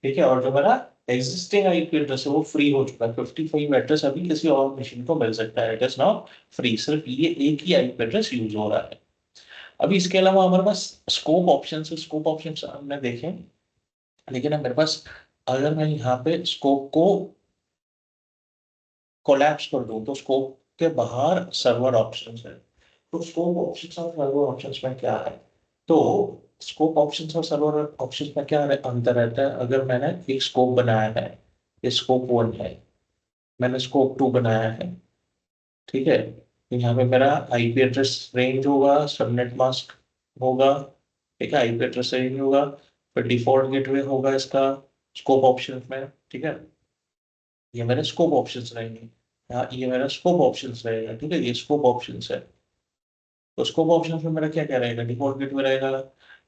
ठीक है, और जो मेरा एग्जिस्टिंग आईपी एड्रेस है वो फ्री हो चुका है। 55 एड्रेस अभी किसी और मशीन को मिल सकता है, इट इज नाउ फ्री। सिर्फ ये एक ही आईपी एड्रेस यूज हो रहा है। अभी इसके अलावा हमारे पास स्कोप ऑप्शन है, स्कोप ऑप्शन हमने देखे, लेकिन अब मेरे पास, अगर मैं यहाँ पे स्कोप को कोलैप्स कर दूं तो स्कोप के बाहर सर्वर ऑप्शंस है। तो स्कोप ऑप्शंस और सर्वर ऑप्शंस में क्या है? तो स्कोप ऑप्शंस और सर्वर ऑप्शंस में क्या अंतर रहता है? अगर मैंने एक स्कोप बनाया है, ये स्कोप 1 है, मैंने स्कोप 2 बनाया है, ठीक है, तो यहाँ पे मेरा आईपी एड्रेस रेंज होगा, सबनेट मास्क होगा, ठीक है, आईपी एड्रेस रेंज होगा, फिर डिफॉल्ट गेटवे होगा इसका स्कोप ऑप्शंस में। ठीक है, ये मेरे स्कोप ऑप्शंस रहेंगे। यहाँ ये मेरा स्कोप ऑप्शंस रहेगा, ठीक है, ये स्कोप ऑप्शंस है। तो स्कोप ऑप्शंस में मेरा क्या क्या रहेगा? डिफॉल्ट गेट में रहेगा,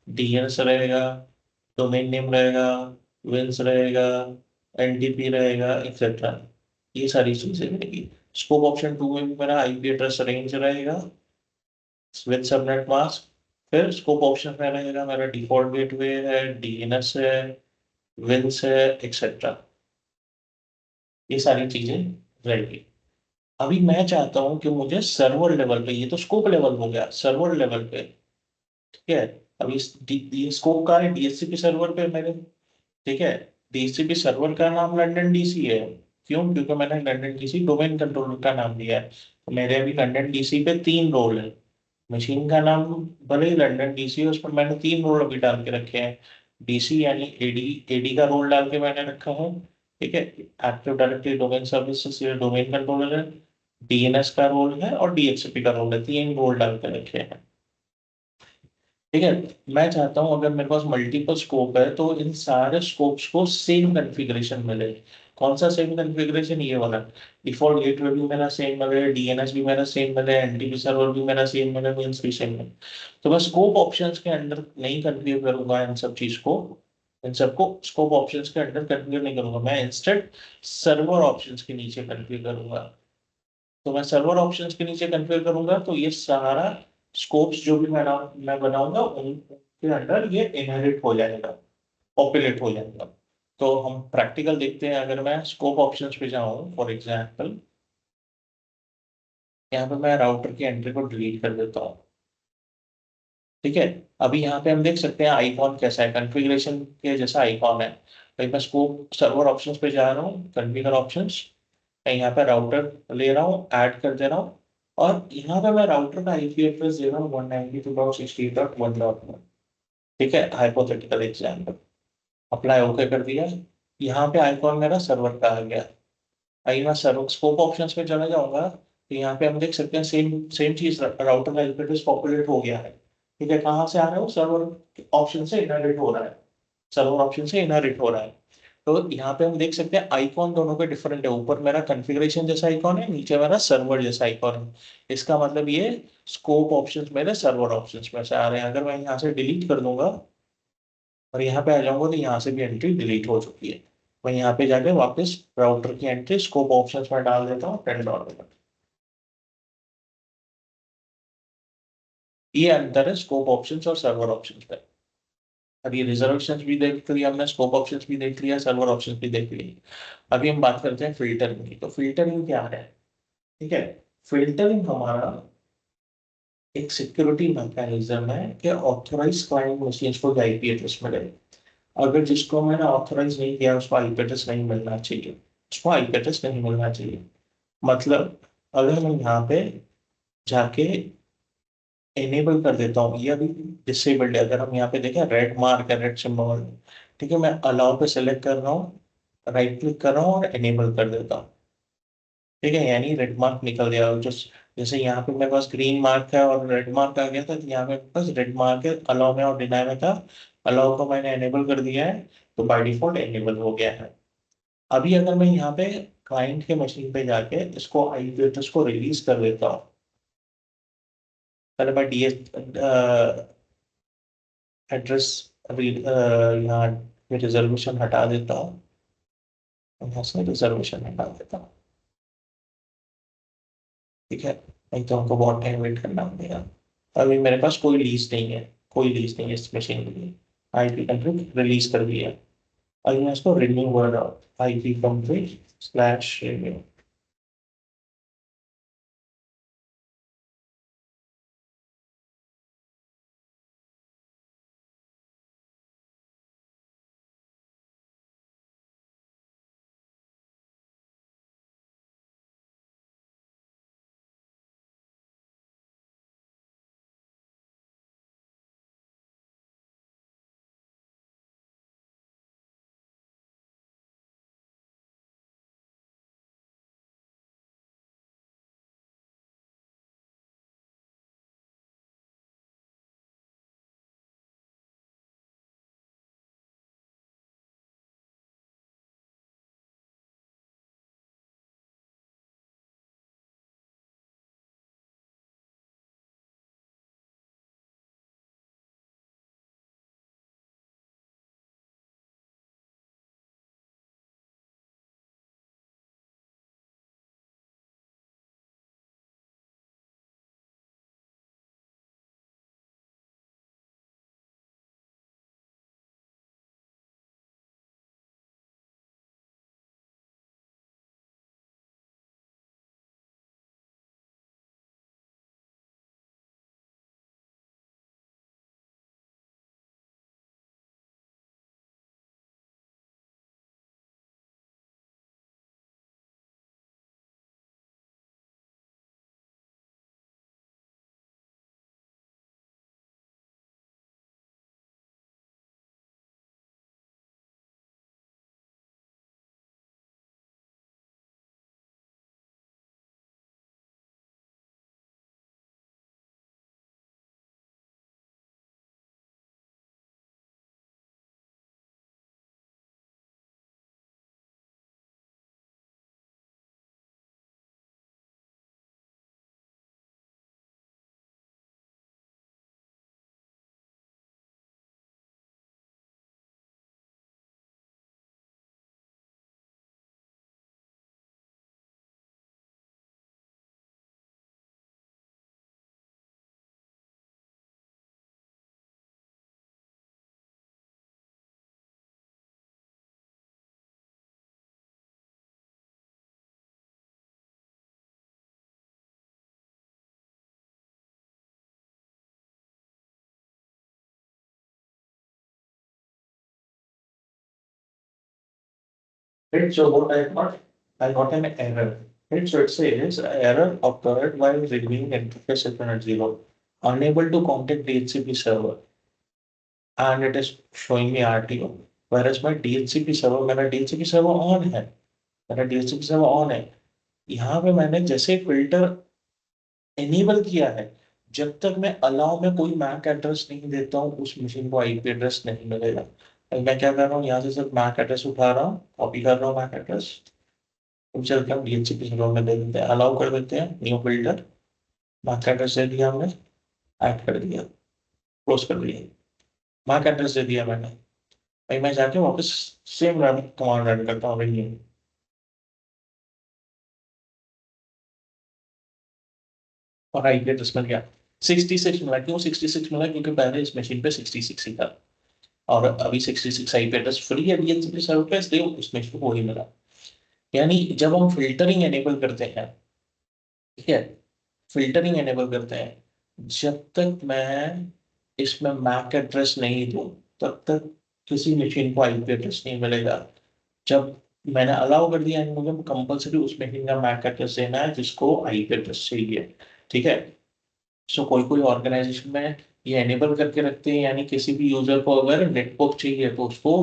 डीएनएस रहेगा, डोमेन नेम रहेगा, विंस रहेगा, एनडीपी रहेगा, एक्सेट्रा, ये सारी चीजें रहेगी। स्कोप ऑप्शन 2 में भी मेरा आईपी एड्रेस रेंज रहेगा विद सबनेट मास्क। फिर स्कोप ऑप्शन में रहेगा मेरा डिफॉल्ट गेटवे है, डीएनएस है, विंस है, एक्सेट्रा, ये सारी चीजें रहेगी। अभी मैं चाहता हूं कि मुझे सर्वर लेवल पे, ये तो स्कोप लेवल हो गया, सर्वर लेवल पे, ठीक है, अभी ये स्कोप का है डीएचसीपी सर्वर पे मेरे, ठीक है, डीएचसीपी सर्वर का नाम लंदन डीसी है। क्यों? क्योंकि मैंने लंदन डीसी डोमेन कंट्रोलर का नाम दिया है। तो मेरे अभी लंदन डीसी पे 3 रोल है। मशीन का नाम भले ही लंदन डीसी है, उसमें मैंने 3 रोल अभी डाल के रखे हैं। डीसी यानी एडी, एडी का रोल डाल के मैंने रखा है, ठीक है, एक्टिव डायरेक्टरी डोमेन सर्विसेज, ये डोमेन कंट्रोलर है, डीएनएस का रोल है और डीएचसीपी का रोल है, 3 रोल डाल के रखे हैं। ठीक है, मैं चाहता हूं अगर मेरे पास मल्टीपल स्कोप है तो इन सारे स्कोप्स को सेम कॉन्फ़िगरेशन मिले। कौन सा सेम कॉन्फ़िगरेशन? ये वाला, डिफॉल्ट गेटवे भी मेरा सेम मिले, डीएनएस भी मेरा सेम मिले, एनटीपी सर्वर भी मेरा सेम मिले, मींस भी सेम मिले। तो मैं स्कोप ऑप्शंस के अंदर नहीं कॉन्फ़िगर करूंगा इन सब चीज को, इन सबको स्कोप ऑप्शंस के अंदर कॉन्फ़िगर नहीं करूंगा, मैं इंस्टेड सर्वर ऑप्शंस के नीचे कॉन्फ़िगर करूंगा। तो मैं सर्वर ऑप्शंस के नीचे कॉन्फ़िगर करूंगा तो ये सारा स्कोप्स जो भी मैं बनाऊंगा उनके अंडर ये इनहेरिट हो जाएगा, पॉपुलेट हो जाएगा। तो हम प्रैक्टिकल देखते हैं। अगर मैं स्कोप ऑप्शंस पे जाऊं, फॉर एग्जांपल यहाँ पे मैं राउटर की एंट्री को डिलीट कर देता हूँ, ठीक है। अभी यहाँ पे हम देख सकते हैं आइकॉन कैसा है, कॉन्फ़िगरेशन के जैसा आइकॉन है। भाई मैं स्कोप सर्वर ऑप्शंस पे जा रहा हूँ, कॉन्फ़िगर ऑप्शंस, मैं यहाँ पे राउटर ले रहा हूँ, ऐड कर दे रहा हूँ, और यहाँ पे मैं राउटर का आईपी एड्रेस दे रहा हूँ 192.168.1.1, ठीक है, हाइपोथेटिकल एग्जाम्पल। अप्लाई ओके कर दिया, यहाँ पे आइकॉन मेरा सर्वर का आ गया। अभी मैं सर्वर स्कोप ऑप्शंस पे चला जाऊंगा तो यहाँ पे हम देख सकते हैं सेम सेम चीज, राउटर का आईपी एड्रेस पॉपुलेट हो गया है। ठीक है, कहाँ से आ रहा है वो? सर्वर ऑप्शन से इनहेरिट हो रहा है, सर्वर ऑप्शन से इनहेरिट हो रहा है। तो यहाँ पे हम देख सकते हैं आइकॉन दोनों के डिफरेंट है, ऊपर मेरा कॉन्फ़िगरेशन जैसा आइकॉन है, नीचे मेरा सर्वर जैसा आइकॉन है। इसका मतलब ये स्कोप ऑप्शंस मेरे सर्वर ऑप्शंस में से आ रहे हैं। अगर मैं यहाँ से डिलीट कर दूंगा और यहाँ पे आ जाऊंगा तो यहाँ से भी एंट्री डिलीट हो चुकी है। मैं यहाँ पे जाके वापस राउटर की एंट्री स्कोप ऑप्शंस में डाल देता हूँ $10। ये अंतर है स्कोप ऑप्शंस और सर्वर ऑप्शंस पे। अब ये रिजर्वेशन भी देख लिया हमने, स्कोप ऑप्शंस भी देख लिया, सर्वर ऑप्शंस भी देख लिया। अभी हम बात करते हैं फिल्टरिंग की। तो फिल्टरिंग क्या है? ठीक है, फिल्टरिंग हमारा एक सिक्योरिटी मैकेनिज्म है कि ऑथराइज क्लाइंट मशीन्स को आईपी एड्रेस मिले। अगर जिसको मैंने ऑथराइज नहीं किया उसको आईपी एड्रेस नहीं मिलना चाहिए, उसको आईपी एड्रेस नहीं मिलना चाहिए। मतलब अगर मैं यहाँ पे जाके एनेबल कर देता हूँ, ये अभी डिसेबल्ड है, अगर हम यहाँ पे देखें रेड मार्क है, रेड सिंबल, ठीक है, मैं अलाउ पे सेलेक्ट कर रहा हूँ, राइट क्लिक कर रहा हूँ और एनेबल कर देता हूँ। ठीक है, यानी रेड मार्क निकल गया। जो जैसे यहाँ पे मेरे पास ग्रीन मार्क है और रेड मार्क आ गया था, तो यहाँ पे मेरे पास रेड मार्क है, अलाउ में और डिनाई में था। अलाउ को मैंने एनेबल कर दिया है, तो बाय डिफॉल्ट एनेबल हो गया है। अभी अगर मैं यहाँ पे क्लाइंट के मशीन पे जाके इसको आईपी एड्रेस को रिलीज कर देता हूँ, पहले मैं डीएस एड्रेस अभी यहाँ रिजर्वेशन हटा देता हूँ, यहाँ से रिजर्वेशन हटा देता हूँ। ठीक है, नहीं तो हमको बहुत टाइम वेट करना पड़ेगा। अभी मेरे पास कोई लीज नहीं है, कोई लीज नहीं है इस मशीन के लिए। आईपी कंट्री रिलीज कर दिया। अभी मैं इसको रिन्यू कर रहा हूँ, IP country slash renew. Right, so what I got an error. Right, so it says error occurred while reviewing interface at 0, unable to contact DHCP server, and it is showing me RTO. Whereas my DHCP server, मेरा DHCP server on है, मेरा DHCP server on है। यहाँ पे मैंने जैसे filter enable किया है, जब तक मैं अलाउ में कोई मैक एड्रेस नहीं देता हूँ, उस मशीन को आईपी एड्रेस नहीं मिलेगा। अब मैं क्या कर रहा हूँ, यहाँ से सिर्फ मैक एड्रेस उठा रहा हूँ, कॉपी कर रहा हूँ मैक एड्रेस। अब चलते हैं डीएचसीपी सर्वर में दे देते हैं, अलाउ कर देते हैं, न्यू फिल्टर, मैक एड्रेस दे दिया हमने, ऐड कर दिया, क्लोज कर दिया। मैक एड्रेस दे दिया मैंने। भाई मैं जाके वापस सेम रन कमांड रन करता हूँ रिन्यू, और आईपी एड्रेस मिल गया 66 मिला। क्यों 66 मिला? क्योंकि पहले इस मशीन पे 66 ही था, और अभी 66 आईपी एड्रेस फ्री है डीएचसीपी सर्वर पे, इसलिए उस मशीन को वही मिला। यानी जब हम फिल्टरिंग एनेबल करते हैं, ठीक है, फिल्टरिंग एनेबल करते हैं, जब तक मैं इसमें मैक एड्रेस नहीं दूं, तब तक किसी मशीन को आईपी एड्रेस नहीं मिलेगा। जब मैंने अलाउ कर दिया है, मुझे कंपलसरी उस मशीन का मैक एड्रेस देना है जिसको आईपी एड्रेस चाहिए। ठीक है, सो कोई कोई ऑर्गेनाइजेशन में ये एनेबल करके रखते हैं, यानी किसी भी यूजर को अगर नेटवर्क चाहिए तो उसको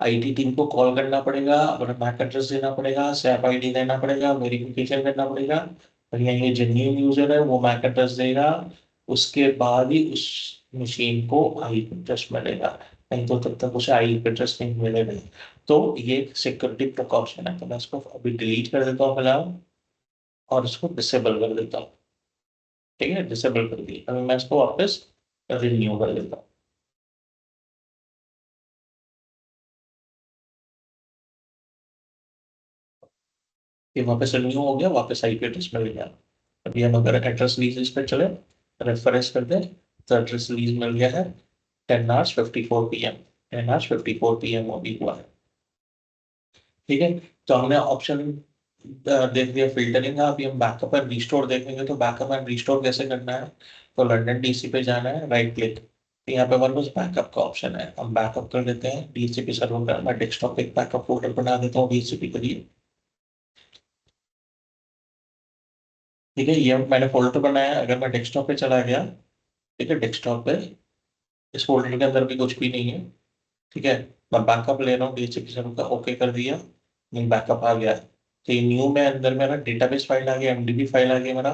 आईटी टीम को कॉल करना पड़ेगा, अपना मैक एड्रेस देना पड़ेगा, सैप आईडी देना पड़ेगा, वेरिफिकेशन करना पड़ेगा, और ये जेन्युइन यूजर है वो मैक एड्रेस देगा, उसके बाद ही उस मशीन को आईपी एड्रेस मिलेगा, नहीं तो तब तक उसे आईपी एड्रेस नहीं मिलेगा। तो ये एक सिक्योरिटी प्रिकॉशन है, तो मैं इसको अभी डिलीट कर देता हूँ फिलहाल, और इसको डिसेबल कर देता हूँ। ठीक है, डिसेबल कर दिया, अभी मैं इसको वापस रिन्यू कर देता हूँ। ये वापस रिन्यू हो गया, वापस आईपी एड्रेस मिल गया। अभी हम अगर एड्रेस रीज पे चले, रेफरेंस कर दे, तो एड्रेस रीज मिल गया है 10:54 PM। 10:54 PM अभी हुआ है। ठीक है, तो हमने ऑप्शन देख लिया फिल्टरिंग का। अभी हम बैकअप एंड रिस्टोर देखेंगे, तो बैकअप एंड रिस्टोर कैसे करना है। तो लंदन डीसी पे जाना है, राइट क्लिक, तो यहाँ पे हमारे पास बैकअप का ऑप्शन है, हम बैकअप कर लेते हैं डीएचसीपी सर्वर का। मैं डेस्कटॉप पे एक बैकअप फोल्डर बना देता हूँ डीएचसीपी के लिए। ठीक है, ये मैंने फोल्डर बनाया है। अगर मैं डेस्कटॉप पे चला गया, ठीक है, डेस्कटॉप पे इस फोल्डर के अंदर भी कुछ भी नहीं है। ठीक है, मैं बैकअप ले रहा हूँ डीएचसीपी सर्वर का, ओके कर दिया, नहीं बैकअप आ गया है। तो ये न्यू में अंदर मेरा डेटाबेस फाइल आ गया, एमडीबी फाइल आ गया मेरा।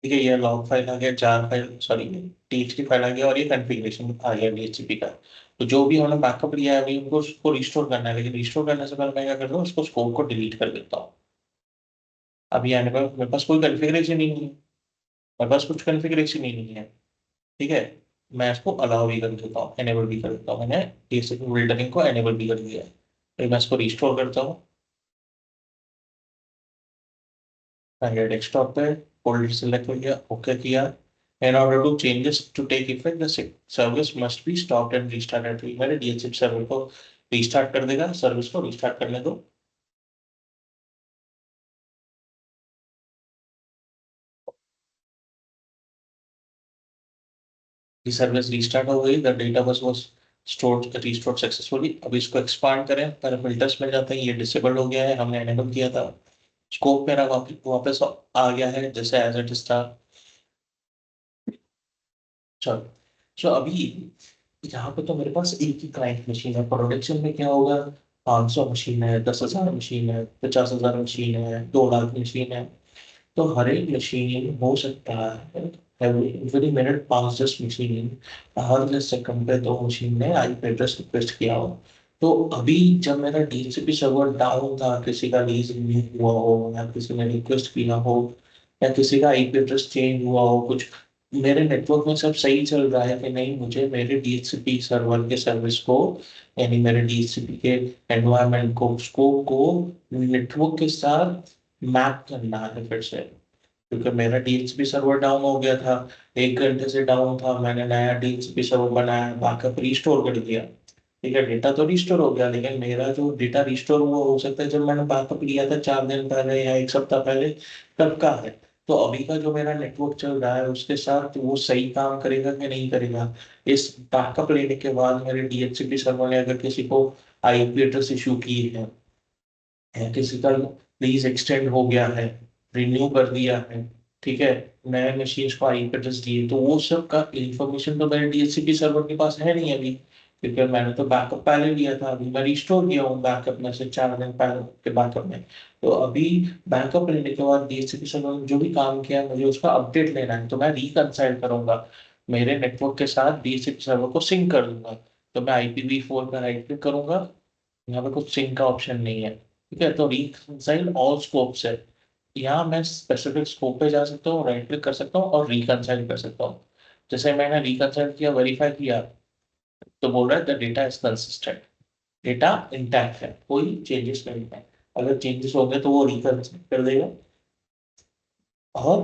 ठीक है, ये लॉग फाइल आ गया, jar file, sorry TXT file आ गया, और ये कॉन्फ़िगरेशन आ गया डीएचसीपी का। तो जो भी हमने बैकअप लिया है अभी उनको उसको रिस्टोर करना है, लेकिन रिस्टोर करने से पहले मैं क्या करता हूँ, उसको स्कोप को डिलीट कर देता हूँ। अभी आने पर मेरे पास कोई कॉन्फ़िगरेशन ही नहीं है, मेरे पास कुछ कॉन्फ़िगरेशन ही नहीं है। ठीक है, मैं इसको अलाउ भी कर देता हूँ, एनेबल भी कर देता हूँ, मैंने डीएचसीपी फिल्टरिंग को एनेबल भी कर दिया है। फिर मैं इसको रिस्टोर करता हूँ, मैंने डेस्कटॉप पे फोल्डर सेलेक्ट कर लिया, ओके किया। In order to changes to take effect, the service must be stopped and restarted। तो मेरे डीएचसीपी सर्वर को रीस्टार्ट कर देगा, सर्विस को रीस्टार्ट करने दो। ये सर्विस रीस्टार्ट हो गई, the data bus was stored restored successfully. अब इसको एक्सपांड करें, पहले फिल्टर्स में जाते हैं, ये डिसेबल हो गया है, हमने एनेबल किया था। स्कोप मेरा वापस आ गया है जैसे एज इट इज था। चलो, सो अभी यहाँ पे तो मेरे पास एक ही क्लाइंट मशीन है। प्रोडक्शन में क्या होगा, 500 मशीन है, 10,000 मशीन है, 50,000 मशीन है, 2 लाख मशीन है। तो हर एक मशीन हो सकता है एवरी मिनट 5-10 मशीन, हर 10 सेकंड पे 2 मशीन ने आईपी एड्रेस रिक्वेस्ट किया हो। तो अभी जब मेरा डीएचसीपी सर्वर डाउन था, किसी का लीज रिन्यू हुआ हो, या किसी ने रिक्वेस्ट किया हो, या किसी का आईपी एड्रेस चेंज हुआ हो, कुछ मेरे नेटवर्क में सब सही चल रहा है कि नहीं, मुझे मेरे डीएचसीपी सर्वर के सर्विस को, यानी मेरे डीएचसीपी के एनवायरनमेंट को, स्कोप को नेटवर्क के साथ मैप करना है फिर से। क्योंकि मेरा डीएचसीपी सर्वर डाउन हो गया था, 1 घंटे से डाउन था, मैंने नया डीएचसीपी सर्वर बनाया, बैकअप रिस्टोर कर दिया। ठीक है, डेटा तो रिस्टोर हो गया, लेकिन मेरा जो डेटा रिस्टोर हुआ हो सकता है जब मैंने बैकअप लिया था 4 दिन पहले या 1 सप्ताह पहले, तब का है। तो अभी का जो मेरा नेटवर्क चल रहा है उसके साथ वो सही काम करेगा कि नहीं करेगा। इस बैकअप लेने के बाद मेरे डीएचसीपी सर्वर ने अगर किसी को आईपी एड्रेस इशू की है, किसी का लीज एक्सटेंड हो गया है, रिन्यू कर दिया है, ठीक है, नए मशीन को आईपी एड्रेस दिए, तो वो सब का इंफॉर्मेशन तो मेरे डीएचसीपी सर्वर के पास है नहीं अभी, क्योंकि मैंने तो बैकअप पहले लिया था, अभी मैं रिस्टोर किया हूँ बैकअप में से 4 दिन पहले के बैकअप में। तो अभी बैकअप लेने के बाद डीएचसीपी सर्वर ने जो भी काम किया है मुझे उसका अपडेट लेना है, तो मैं रिकंसाइल करूंगा मेरे नेटवर्क के साथ, डीएचसीपी सर्वर को सिंक कर दूंगा। तो मैं IPv4 पर राइट क्लिक करूंगा, यहाँ पे कुछ सिंक का ऑप्शन नहीं है। ठीक है, तो रिकंसाइल ऑल स्कोप्स है, यहाँ मैं स्पेसिफिक स्कोप पे जा सकता हूँ, राइट क्लिक कर सकता हूँ और रिकंसाइल कर सकता हूँ। जैसे मैंने रिकंसाइल किया, वेरीफाई किया, तो बोल रहा है the data is consistent, data intact है, कोई चेंजेस नहीं है। अगर चेंजेस हो गए तो वो रिकंसाइल कर देगा और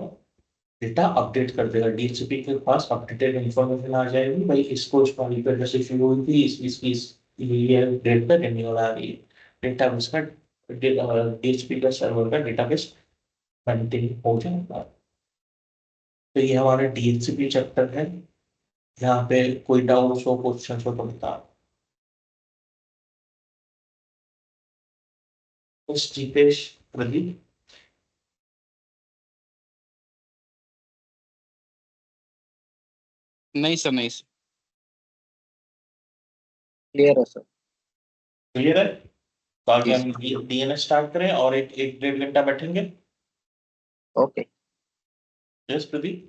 डेटा अपडेट कर देगा, डीएचसीपी के पास अपडेटेड इन्फॉर्मेशन आ जाएगी, भाई इसको इस वाली पर जैसे शुरू हुई थी, इस ये डेट पे रिन्यूअल आ रही है। डेटाबेस का डीएचसीपी का सर्वर का डेटाबेस मेंटेन हो जाएगा। तो ये हमारा डीएचसीपी चैप्टर है। यहाँ पे कोई डाउट्स हो, क्वेश्चन हो तो बता। बस जीतेश, प्रदीप। नहीं सर, नहीं सर। क्लियर है सर। क्लियर है? तो आगे जी हम डीएनएस स्टार्ट करें और एक 1-1.5 घंटा बैठेंगे। ओके। यस प्रदीप।